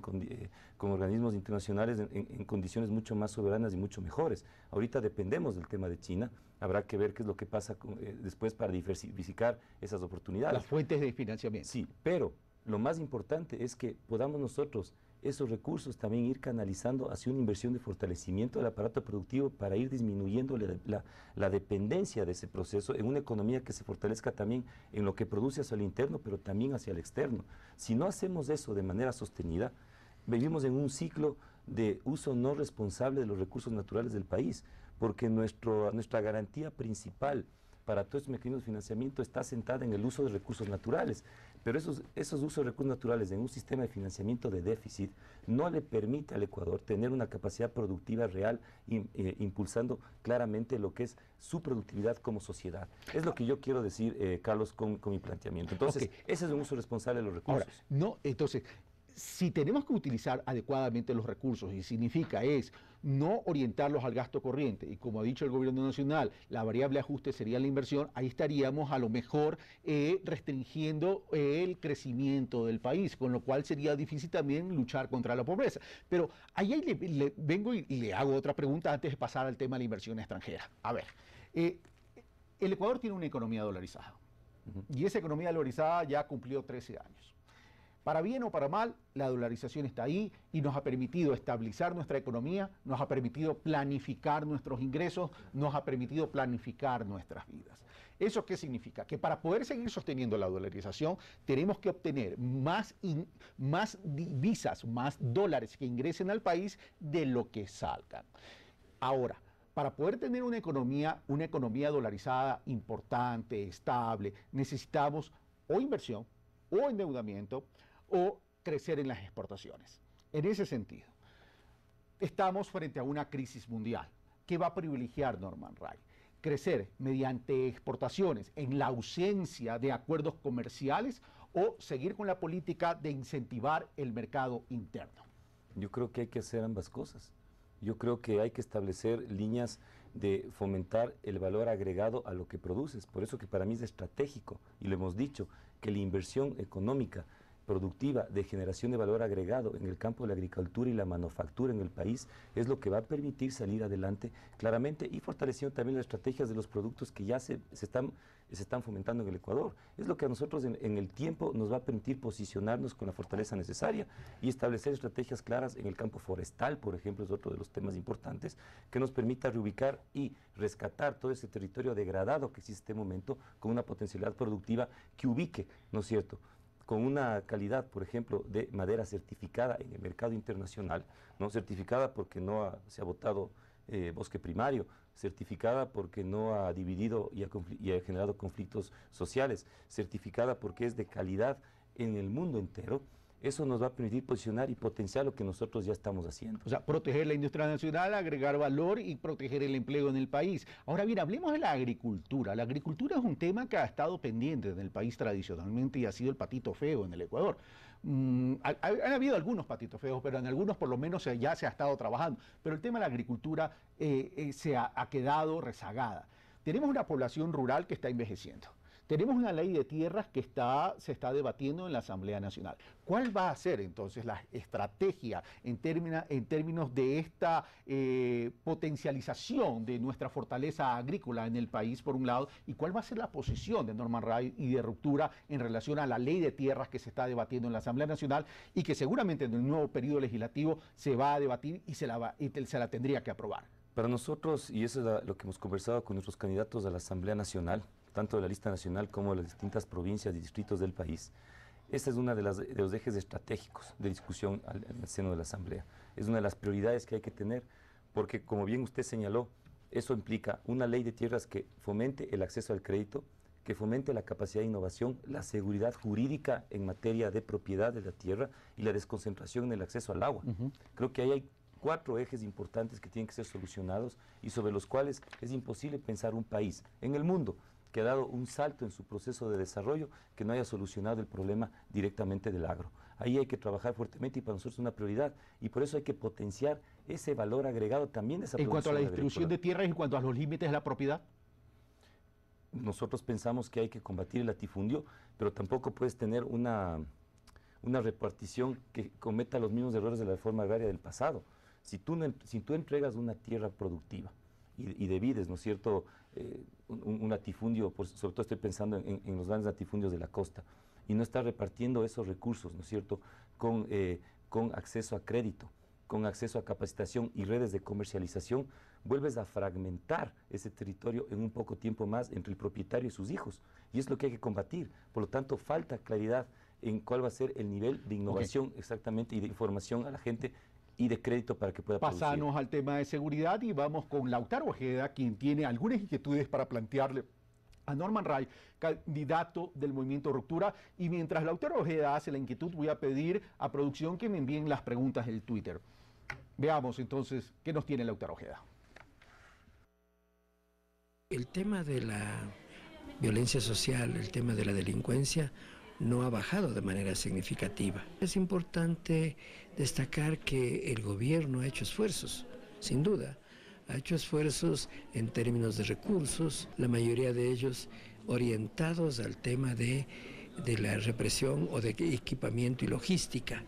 [SPEAKER 3] con organismos internacionales en condiciones mucho más soberanas y mucho mejores. Ahorita dependemos del tema de China, habrá que ver qué es lo que pasa después para diversificar esas oportunidades.
[SPEAKER 1] Las fuentes de financiamiento.
[SPEAKER 3] Sí, pero lo más importante es que podamos nosotros esos recursos también ir canalizando hacia una inversión de fortalecimiento del aparato productivo para ir disminuyendo la dependencia de ese proceso en una economía que se fortalezca también en lo que produce hacia el interno, pero también hacia el externo. Si no hacemos eso de manera sostenida, vivimos en un ciclo de uso no responsable de los recursos naturales del país, porque nuestra garantía principal para todos estos mecanismos de financiamiento está sentada en el uso de recursos naturales. Pero esos usos de recursos naturales en un sistema de financiamiento de déficit no le permite al Ecuador tener una capacidad productiva real, impulsando claramente lo que es su productividad como sociedad. Es lo que yo quiero decir, Carlos, con mi planteamiento. Entonces, ese es un uso responsable de los recursos.
[SPEAKER 1] Ahora, entonces, si tenemos que utilizar adecuadamente los recursos, y significa no orientarlos al gasto corriente, y como ha dicho el gobierno nacional, la variable de ajuste sería la inversión, ahí estaríamos a lo mejor restringiendo el crecimiento del país, con lo cual sería difícil también luchar contra la pobreza. Pero ahí le vengo y le hago otra pregunta antes de pasar al tema de la inversión extranjera. A ver, el Ecuador tiene una economía dolarizada, y esa economía dolarizada ya cumplió 13 años. Para bien o para mal, la dolarización está ahí y nos ha permitido estabilizar nuestra economía, nos ha permitido planificar nuestros ingresos, nos ha permitido planificar nuestras vidas. ¿Eso qué significa? Que para poder seguir sosteniendo la dolarización tenemos que obtener más divisas, más dólares que ingresen al país de lo que salgan. Ahora, para poder tener una economía dolarizada importante, estable, necesitamos o inversión o endeudamiento, o crecer en las exportaciones. En ese sentido, estamos frente a una crisis mundial. ¿Qué va a privilegiar Norman Ray? ¿Crecer mediante exportaciones en la ausencia de acuerdos comerciales o seguir con la política de incentivar el mercado interno?
[SPEAKER 3] Yo creo que hay que hacer ambas cosas. Yo creo que hay que establecer líneas de fomentar el valor agregado a lo que produces. Por eso que para mí es estratégico, y lo hemos dicho, que la inversión económica productiva de generación de valor agregado en el campo de la agricultura y la manufactura en el país es lo que va a permitir salir adelante claramente, y fortaleciendo también las estrategias de los productos que ya se están fomentando en el Ecuador. Es lo que a nosotros en el tiempo nos va a permitir posicionarnos con la fortaleza necesaria y establecer estrategias claras en el campo forestal, por ejemplo, es otro de los temas importantes, que nos permita reubicar y rescatar todo ese territorio degradado que existe en este momento con una potencialidad productiva que ubique, ¿no es cierto?, con una calidad, por ejemplo, de madera certificada en el mercado internacional, no certificada porque no se ha botado bosque primario, certificada porque no ha dividido y ha generado conflictos sociales, certificada porque es de calidad en el mundo entero. Eso nos va a permitir posicionar y potenciar lo que nosotros ya estamos haciendo.
[SPEAKER 1] O sea, proteger la industria nacional, agregar valor y proteger el empleo en el país. Ahora bien, hablemos de la agricultura. La agricultura es un tema que ha estado pendiente en el país tradicionalmente y ha sido el patito feo en el Ecuador. Han habido algunos patitos feos, pero en algunos por lo menos ya se ha estado trabajando. Pero el tema de la agricultura se ha quedado rezagada. Tenemos una población rural que está envejeciendo. Tenemos una ley de tierras que se está debatiendo en la Asamblea Nacional. ¿Cuál va a ser entonces la estrategia en términos de esta potencialización de nuestra fortaleza agrícola en el país, por un lado? ¿Y cuál va a ser la posición de Norman Ray y de Ruptura en relación a la ley de tierras que se está debatiendo en la Asamblea Nacional y que seguramente en el nuevo periodo legislativo se va a debatir y se la tendría que aprobar?
[SPEAKER 3] Para nosotros, y eso es lo que hemos conversado con nuestros candidatos a la Asamblea Nacional, tanto de la lista nacional como de las distintas provincias y distritos del país, esta es una de los ejes estratégicos de discusión en el seno de la Asamblea. Es una de las prioridades que hay que tener, porque como bien usted señaló, eso implica una ley de tierras que fomente el acceso al crédito, que fomente la capacidad de innovación, la seguridad jurídica en materia de propiedad de la tierra y la desconcentración en el acceso al agua. Creo que ahí hay 4 ejes importantes que tienen que ser solucionados y sobre los cuales es imposible pensar un país en el mundo que ha dado un salto en su proceso de desarrollo que no haya solucionado el problema directamente del agro. Ahí hay que trabajar fuertemente y para nosotros es una prioridad y por eso hay que potenciar ese valor agregado también de esa producción.
[SPEAKER 1] En cuanto a la distribución de tierras y en cuanto a los límites de la propiedad.
[SPEAKER 3] Nosotros pensamos que hay que combatir el latifundio, pero tampoco puedes tener una repartición que cometa los mismos errores de la reforma agraria del pasado. Si tú entregas una tierra productiva y divides, ¿no es cierto?, un latifundio, sobre todo estoy pensando en los grandes latifundios de la costa, y no estás repartiendo esos recursos, ¿no es cierto?, con acceso a crédito, con acceso a capacitación y redes de comercialización, vuelves a fragmentar ese territorio en un poco tiempo más entre el propietario y sus hijos. Y es lo que hay que combatir. Por lo tanto, falta claridad en cuál va a ser el nivel de innovación exactamente y de información a la gente y de crédito para que pueda producir.
[SPEAKER 1] Pasamos al tema de seguridad y vamos con Lautaro Ojeda, quien tiene algunas inquietudes para plantearle a Norman Ray, candidato del Movimiento Ruptura. Y mientras Lautaro Ojeda hace la inquietud, voy a pedir a producción que me envíen las preguntas del Twitter. Veamos entonces qué nos tiene Lautaro Ojeda.
[SPEAKER 5] El tema de la violencia social, el tema de la delincuencia, no ha bajado de manera significativa. Es importante destacar que el gobierno ha hecho esfuerzos, sin duda. Ha hecho esfuerzos en términos de recursos, la mayoría de ellos orientados al tema de la represión o de equipamiento y logística.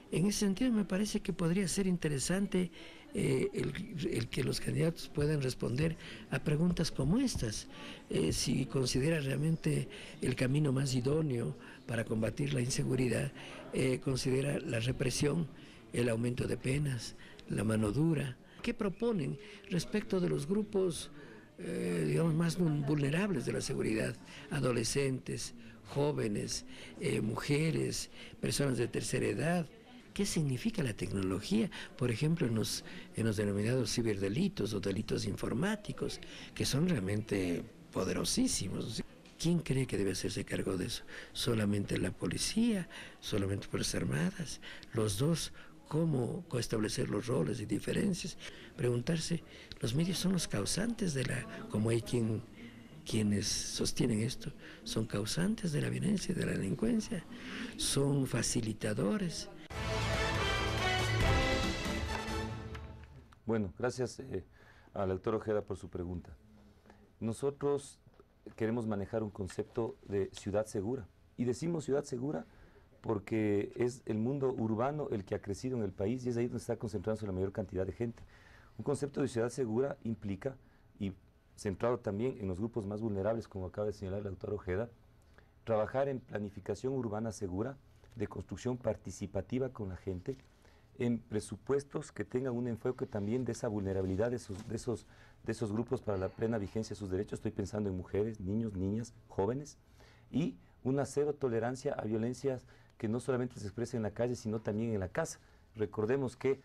[SPEAKER 5] En ese sentido me parece que podría ser interesante el que los candidatos puedan responder a preguntas como estas. Si considera realmente el camino más idóneo para combatir la inseguridad, considera la represión, el aumento de penas, la mano dura. ¿Qué proponen respecto de los grupos digamos, más vulnerables de la seguridad? Adolescentes, jóvenes, mujeres, personas de tercera edad. ¿Qué significa la tecnología? Por ejemplo, en los denominados ciberdelitos o delitos informáticos, que son realmente poderosísimos. ¿Quién cree que debe hacerse cargo de eso? ¿Solamente la policía? ¿Solamente Fuerzas Armadas? ¿Los dos? ¿Cómo establecer los roles y diferencias? Preguntarse, ¿los medios son los causantes de como hay quienes sostienen esto, son causantes de la violencia y de la delincuencia? ¿Son facilitadores?
[SPEAKER 3] Bueno, gracias al doctor Ojeda por su pregunta. Nosotros queremos manejar un concepto de ciudad segura. Y decimos ciudad segura porque es el mundo urbano el que ha crecido en el país y es ahí donde está concentrándose la mayor cantidad de gente. Un concepto de ciudad segura implica, y centrado también en los grupos más vulnerables, como acaba de señalar el doctor Ojeda, trabajar en planificación urbana segura, de construcción participativa con la gente, en presupuestos que tengan un enfoque también de esa vulnerabilidad de esos grupos para la plena vigencia de sus derechos. Estoy pensando en mujeres, niños, niñas, jóvenes, y una cero tolerancia a violencias que no solamente se expresan en la calle, sino también en la casa. Recordemos que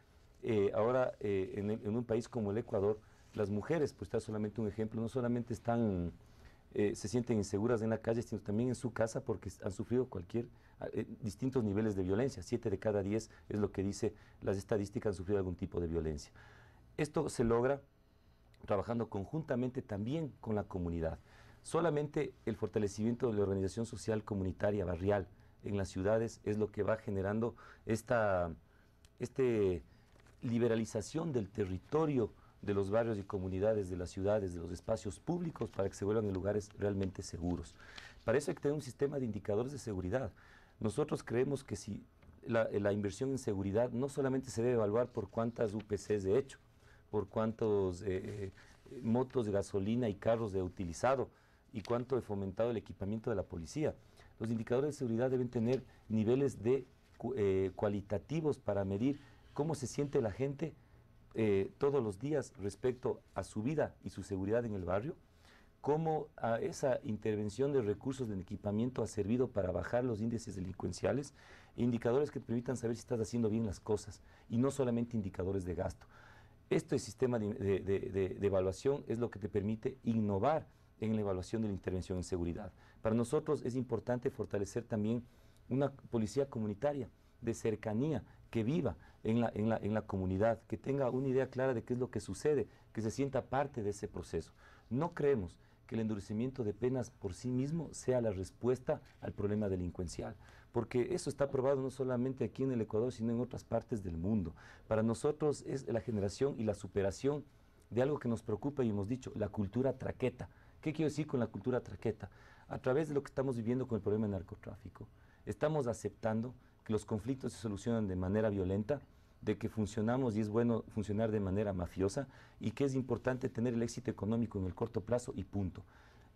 [SPEAKER 3] ahora en un país como el Ecuador, las mujeres, pues está solamente un ejemplo, no solamente se sienten inseguras en la calle, sino también en su casa porque han sufrido distintos niveles de violencia. 7 de cada 10 es lo que dice las estadísticas, han sufrido algún tipo de violencia. Esto se logra trabajando conjuntamente también con la comunidad. Solamente el fortalecimiento de la organización social comunitaria barrial en las ciudades es lo que va generando esta liberalización del territorio de los barrios y comunidades, de las ciudades, de los espacios públicos, para que se vuelvan en lugares realmente seguros. Para eso hay que tener un sistema de indicadores de seguridad. Nosotros creemos que si la inversión en seguridad no solamente se debe evaluar por cuántas UPCs de hecho, por cuántos motos de gasolina y carros de utilizado y cuánto he fomentado el equipamiento de la policía. Los indicadores de seguridad deben tener niveles cualitativos para medir cómo se siente la gente todos los días respecto a su vida y su seguridad en el barrio, cómo esa intervención de recursos de equipamiento ha servido para bajar los índices delincuenciales, indicadores que permitan saber si estás haciendo bien las cosas y no solamente indicadores de gasto. Este sistema de evaluación es lo que te permite innovar en la evaluación de la intervención en seguridad. Para nosotros es importante fortalecer también una policía comunitaria de cercanía, que viva en la comunidad, que tenga una idea clara de qué es lo que sucede, que se sienta parte de ese proceso. No creemos que el endurecimiento de penas por sí mismo sea la respuesta al problema delincuencial, porque eso está probado no solamente aquí en el Ecuador, sino en otras partes del mundo. Para nosotros es la generación y la superación de algo que nos preocupa y hemos dicho, la cultura traqueta. ¿Qué quiero decir con la cultura traqueta? A través de lo que estamos viviendo con el problema del narcotráfico, estamos aceptando que los conflictos se solucionan de manera violenta, de que funcionamos y es bueno funcionar de manera mafiosa y que es importante tener el éxito económico en el corto plazo y punto.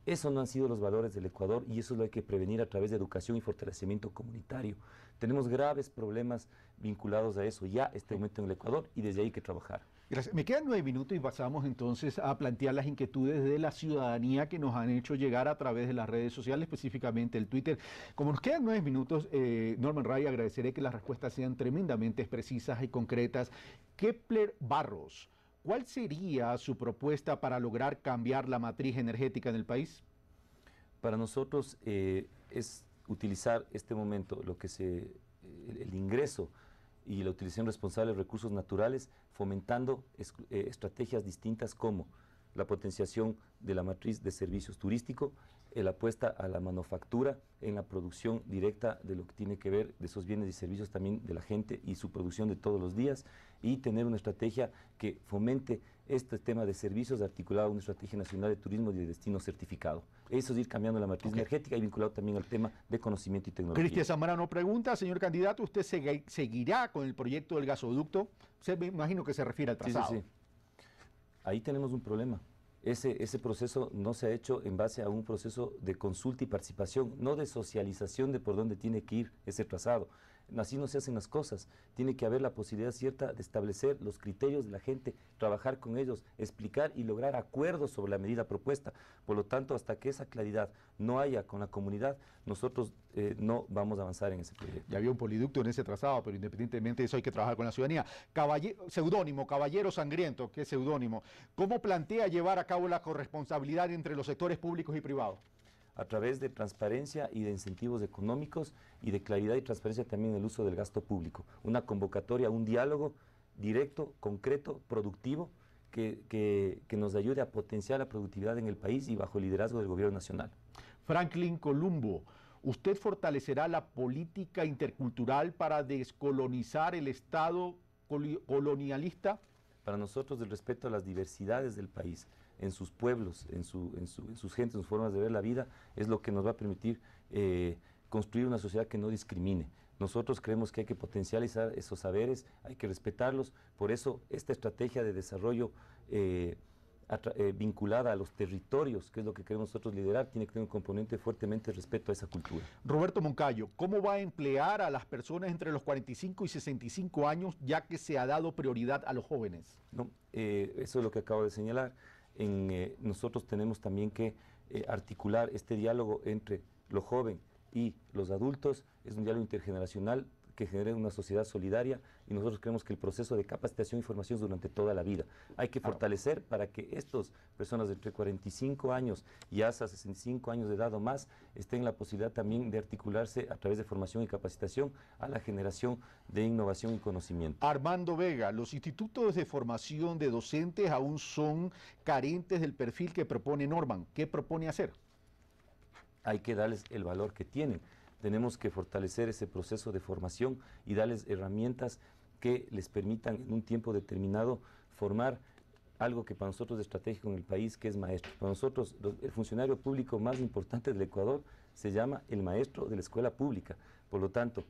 [SPEAKER 3] Eso no han sido los valores del Ecuador y eso lo hay que prevenir a través de educación y fortalecimiento comunitario. Tenemos graves problemas vinculados a eso ya este momento en el Ecuador y desde ahí hay que trabajar.
[SPEAKER 1] Gracias. Me quedan 9 minutos y pasamos entonces a plantear las inquietudes de la ciudadanía que nos han hecho llegar a través de las redes sociales, específicamente el Twitter. Como nos quedan 9 minutos, Norman Ray, agradeceré que las respuestas sean tremendamente precisas y concretas. Kepler Barros, ¿cuál sería su propuesta para lograr cambiar la matriz energética en el país?
[SPEAKER 3] Para nosotros es utilizar este momento, el ingreso y la utilización responsable de recursos naturales, fomentando estrategias distintas como la potenciación de la matriz de servicios turísticos, la apuesta a la manufactura en la producción directa de lo que tiene que ver de esos bienes y servicios también de la gente y su producción de todos los días, y tener una estrategia que fomente este tema de servicios articulado a una estrategia nacional de turismo y de destino certificado. Eso es ir cambiando la matriz energética y vinculado también al tema de conocimiento y tecnología.
[SPEAKER 1] Cristian Zambrano pregunta, señor candidato, ¿usted seguirá con el proyecto del gasoducto? Me imagino que se refiere al trazado.
[SPEAKER 3] Sí. Ahí tenemos un problema. Ese proceso no se ha hecho en base a un proceso de consulta y participación, no de socialización de por dónde tiene que ir ese trazado. Así no se hacen las cosas. Tiene que haber la posibilidad cierta de establecer los criterios de la gente, trabajar con ellos, explicar y lograr acuerdos sobre la medida propuesta. Por lo tanto, hasta que esa claridad no haya con la comunidad, nosotros no vamos a avanzar en ese proyecto.
[SPEAKER 1] Ya había un poliducto en ese trazado, pero independientemente de eso hay que trabajar con la ciudadanía. Seudónimo, Caballero Sangriento, ¿qué seudónimo? ¿Cómo plantea llevar a cabo la corresponsabilidad entre los sectores públicos y privados?
[SPEAKER 3] A través de transparencia y de incentivos económicos y de claridad y transparencia también en el uso del gasto público. Una convocatoria, un diálogo directo, concreto, productivo, que nos ayude a potenciar la productividad en el país y bajo el liderazgo del gobierno nacional.
[SPEAKER 1] Franklin Columbo, ¿usted fortalecerá la política intercultural para descolonizar el Estado colonialista?
[SPEAKER 3] Para nosotros el respeto a las diversidades del país, en sus pueblos, en sus gentes, en sus formas de ver la vida, es lo que nos va a permitir construir una sociedad que no discrimine. Nosotros creemos que hay que potencializar esos saberes, hay que respetarlos, por eso esta estrategia de desarrollo vinculada a los territorios, que es lo que queremos nosotros liderar, tiene que tener un componente fuertemente de respeto a esa cultura.
[SPEAKER 1] Roberto Moncayo, ¿cómo va a emplear a las personas entre los 45 y 65 años, ya que se ha dado prioridad a los jóvenes?
[SPEAKER 3] No, eso es lo que acabo de señalar. Nosotros tenemos también que articular este diálogo entre lo joven y los adultos, es un diálogo intergeneracional que genere una sociedad solidaria y nosotros creemos que el proceso de capacitación y formación es durante toda la vida. Hay que fortalecer para que estas personas de entre 45 años y hasta 65 años de edad o más estén en la posibilidad también de articularse a través de formación y capacitación a la generación de innovación y conocimiento.
[SPEAKER 1] Armando Vega, los institutos de formación de docentes aún son carentes del perfil que propone Norman. ¿Qué propone hacer?
[SPEAKER 3] Hay que darles el valor que tienen. Tenemos que fortalecer ese proceso de formación y darles herramientas que les permitan en un tiempo determinado formar algo que para nosotros es estratégico en el país, que es maestro. Para nosotros, el funcionario público más importante del Ecuador se llama el maestro de la escuela pública. Por lo tanto,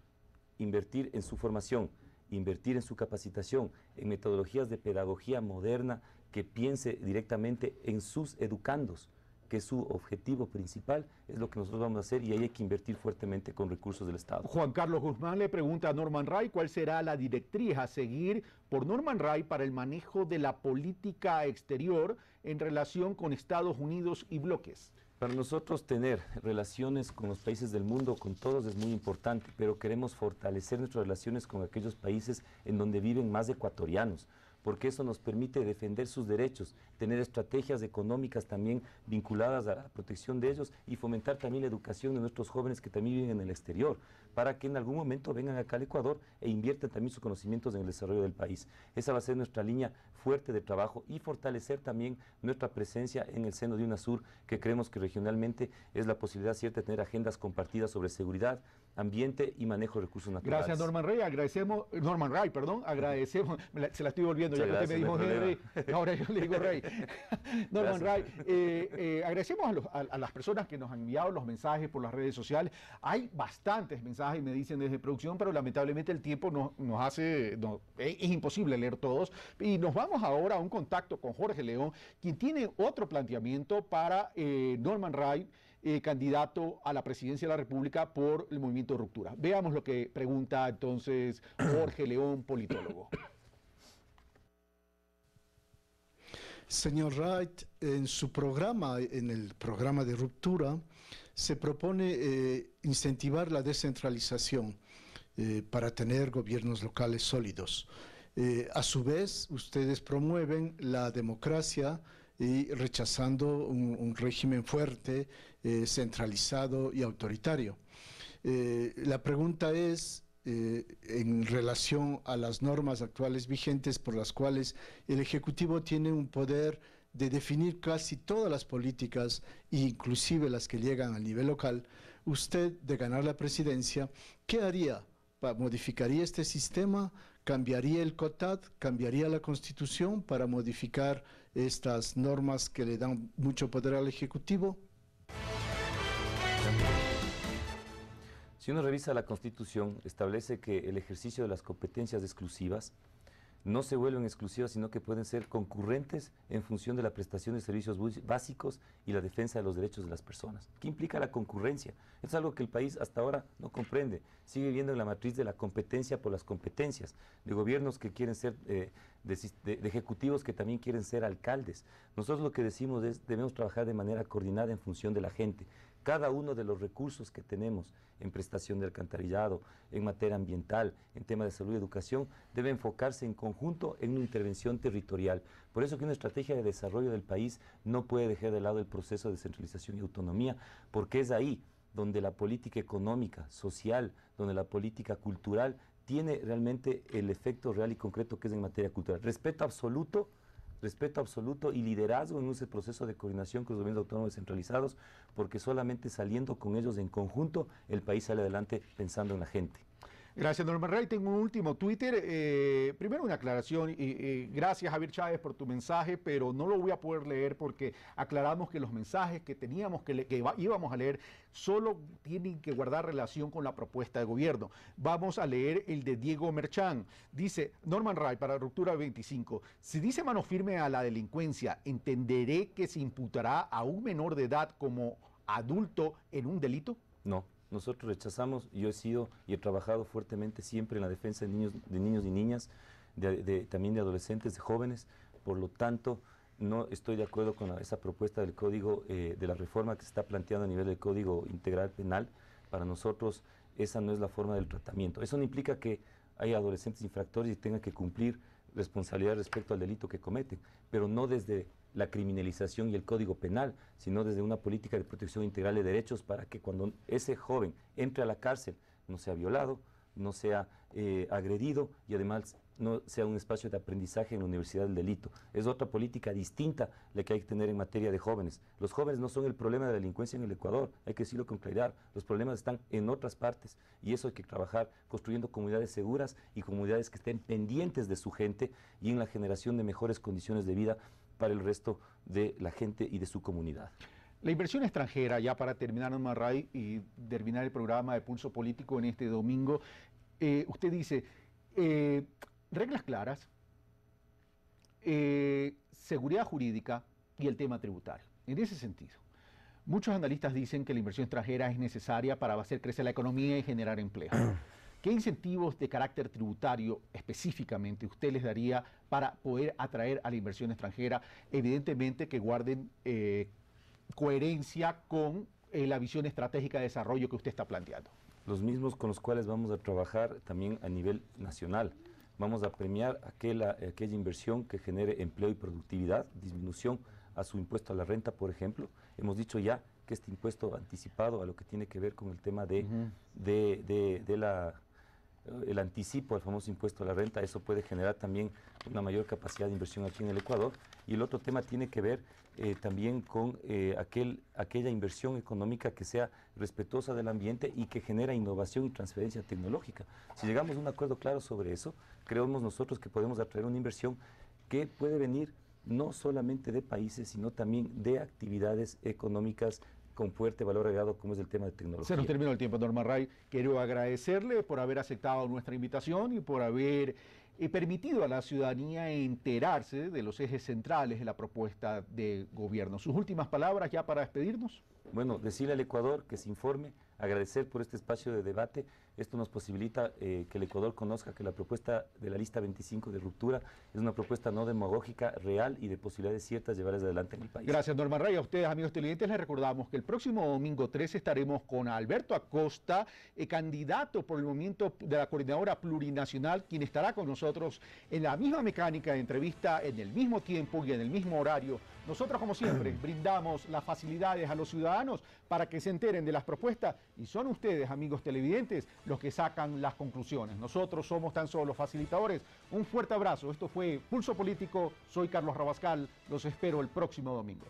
[SPEAKER 3] invertir en su formación, invertir en su capacitación, en metodologías de pedagogía moderna que piense directamente en sus educandos, que su objetivo principal es lo que nosotros vamos a hacer, y ahí hay que invertir fuertemente con recursos del Estado.
[SPEAKER 1] Juan Carlos Guzmán le pregunta a Norman Ray cuál será la directriz a seguir por Norman Ray para el manejo de la política exterior en relación con Estados Unidos y bloques.
[SPEAKER 3] Para nosotros tener relaciones con los países del mundo, con todos, es muy importante, pero queremos fortalecer nuestras relaciones con aquellos países en donde viven más ecuatorianos, porque eso nos permite defender sus derechos, tener estrategias económicas también vinculadas a la protección de ellos y fomentar también la educación de nuestros jóvenes que también viven en el exterior, para que en algún momento vengan acá al Ecuador e inviertan también sus conocimientos en el desarrollo del país. Esa va a ser nuestra línea fuerte de trabajo, y fortalecer también nuestra presencia en el seno de UNASUR, que creemos que regionalmente es la posibilidad cierta de tener agendas compartidas sobre seguridad, ambiente y manejo de recursos naturales.
[SPEAKER 1] Gracias, Norman Ray. Agradecemos, Norman Ray, perdón, agradecemos, se la estoy volviendo,
[SPEAKER 3] Muchas
[SPEAKER 1] ya que usted me dijo
[SPEAKER 3] gracias,
[SPEAKER 1] Henry, ahora yo le digo Ray. Norman Ray, agradecemos a las personas que nos han enviado los mensajes por las redes sociales. Hay bastantes mensajes, me dicen desde producción, pero lamentablemente el tiempo nos hace, es imposible leer todos. Y nos vamos ahora a un contacto con Jorge León, quien tiene otro planteamiento para Norman Ray, candidato a la presidencia de la República por el Movimiento de Ruptura. Veamos lo que pregunta entonces Jorge León, politólogo.
[SPEAKER 6] Señor Wright, en su programa, en el programa de Ruptura, se propone incentivar la descentralización para tener gobiernos locales sólidos. A su vez, ustedes promueven la democracia y rechazando un régimen fuerte, centralizado y autoritario. La pregunta es, en relación a las normas actuales vigentes por las cuales el Ejecutivo tiene un poder de definir casi todas las políticas, inclusive las que llegan al nivel local, usted, de ganar la presidencia, ¿qué haría? ¿Modificaría este sistema? ¿Cambiaría el COTAD? ¿Cambiaría la Constitución para modificar estas normas que le dan mucho poder al Ejecutivo?
[SPEAKER 3] Si uno revisa la Constitución, establece que el ejercicio de las competencias exclusivas no se vuelven exclusivas, sino que pueden ser concurrentes en función de la prestación de servicios básicos y la defensa de los derechos de las personas. ¿Qué implica la concurrencia? Es algo que el país hasta ahora no comprende. Sigue viviendo en la matriz de la competencia por las competencias, de gobiernos que quieren ser, de ejecutivos que también quieren ser alcaldes. Nosotros lo que decimos es, debemos trabajar de manera coordinada en función de la gente. Cada uno de los recursos que tenemos en prestación de alcantarillado, en materia ambiental, en temas de salud y educación, debe enfocarse en conjunto en una intervención territorial. Por eso que una estrategia de desarrollo del país no puede dejar de lado el proceso de descentralización y autonomía, porque es ahí donde la política económica, social, donde la política cultural tiene realmente el efecto real y concreto que es en materia cultural. Respeto absoluto y liderazgo en ese proceso de coordinación con los gobiernos autónomos descentralizados, porque solamente saliendo con ellos en conjunto el país sale adelante pensando en la gente.
[SPEAKER 1] Gracias, Norman Ray. Tengo un último Twitter. Primero una aclaración. Gracias, Javier Chávez, por tu mensaje, pero no lo voy a poder leer porque aclaramos que los mensajes que teníamos que íbamos a leer solo tienen que guardar relación con la propuesta de gobierno. Vamos a leer el de Diego Merchán. Dice, Norman Ray, para Ruptura 25, si dice mano firme a la delincuencia, ¿entenderé que se imputará a un menor de edad como adulto en un delito?
[SPEAKER 3] No. Nosotros rechazamos, yo he sido y he trabajado fuertemente siempre en la defensa de niños y niñas, también de adolescentes, de jóvenes. Por lo tanto, no estoy de acuerdo con esa propuesta del código, de la reforma que se está planteando a nivel del Código Integral Penal. Para nosotros esa no es la forma del tratamiento. Eso no implica que haya adolescentes infractores y tengan que cumplir responsabilidad respecto al delito que cometen, pero no desde la criminalización y el Código Penal, sino desde una política de protección integral de derechos para que cuando ese joven entre a la cárcel no sea violado, no sea agredido y además no sea un espacio de aprendizaje en la Universidad del Delito. Es otra política distinta la que hay que tener en materia de jóvenes. Los jóvenes no son el problema de la delincuencia en el Ecuador, hay que decirlo con claridad. Los problemas están en otras partes y eso hay que trabajar construyendo comunidades seguras y comunidades que estén pendientes de su gente y en la generación de mejores condiciones de vida para el resto de la gente y de su comunidad.
[SPEAKER 1] La inversión extranjera, ya para terminar, Norman Ray, y terminar el programa de Pulso Político en este domingo, usted dice, reglas claras, seguridad jurídica y el tema tributario. En ese sentido, muchos analistas dicen que la inversión extranjera es necesaria para hacer crecer la economía y generar empleo. ¿Qué incentivos de carácter tributario específicamente usted les daría para poder atraer a la inversión extranjera? Evidentemente que guarden coherencia con la visión estratégica de desarrollo que usted está planteando.
[SPEAKER 3] Los mismos con los cuales vamos a trabajar también a nivel nacional. Vamos a premiar aquella inversión que genere empleo y productividad, disminución a su impuesto a la renta, por ejemplo. Hemos dicho ya que este impuesto anticipado a lo que tiene que ver con el tema el anticipo al famoso impuesto a la renta, eso puede generar también una mayor capacidad de inversión aquí en el Ecuador. Y el otro tema tiene que ver también con aquella inversión económica que sea respetuosa del ambiente y que genera innovación y transferencia tecnológica. Si llegamos a un acuerdo claro sobre eso, creemos nosotros que podemos atraer una inversión que puede venir no solamente de países, sino también de actividades económicas con fuerte valor agregado, como es el tema de tecnología.
[SPEAKER 1] Se nos terminó el tiempo, Norman Ray. Quiero agradecerle por haber aceptado nuestra invitación y por haber permitido a la ciudadanía enterarse de los ejes centrales de la propuesta de gobierno. Sus últimas palabras ya para despedirnos.
[SPEAKER 3] Bueno, decirle al Ecuador que se informe, agradecer por este espacio de debate. Esto nos posibilita que el Ecuador conozca que la propuesta de la lista 25 de ruptura es una propuesta no demagógica, real y de posibilidades ciertas de llevarlas adelante en el país.
[SPEAKER 1] Gracias, Norman Ray. A ustedes, amigos televidentes, les recordamos que el próximo domingo 13 estaremos con Alberto Acosta, candidato por el movimiento de la Coordinadora Plurinacional, quien estará con nosotros en la misma mecánica de entrevista, en el mismo tiempo y en el mismo horario. Nosotros, como siempre, brindamos las facilidades a los ciudadanos para que se enteren de las propuestas y son ustedes, amigos televidentes, los que sacan las conclusiones. Nosotros somos tan solo los facilitadores. Un fuerte abrazo. Esto fue Pulso Político. Soy Carlos Rabascal. Los espero el próximo domingo.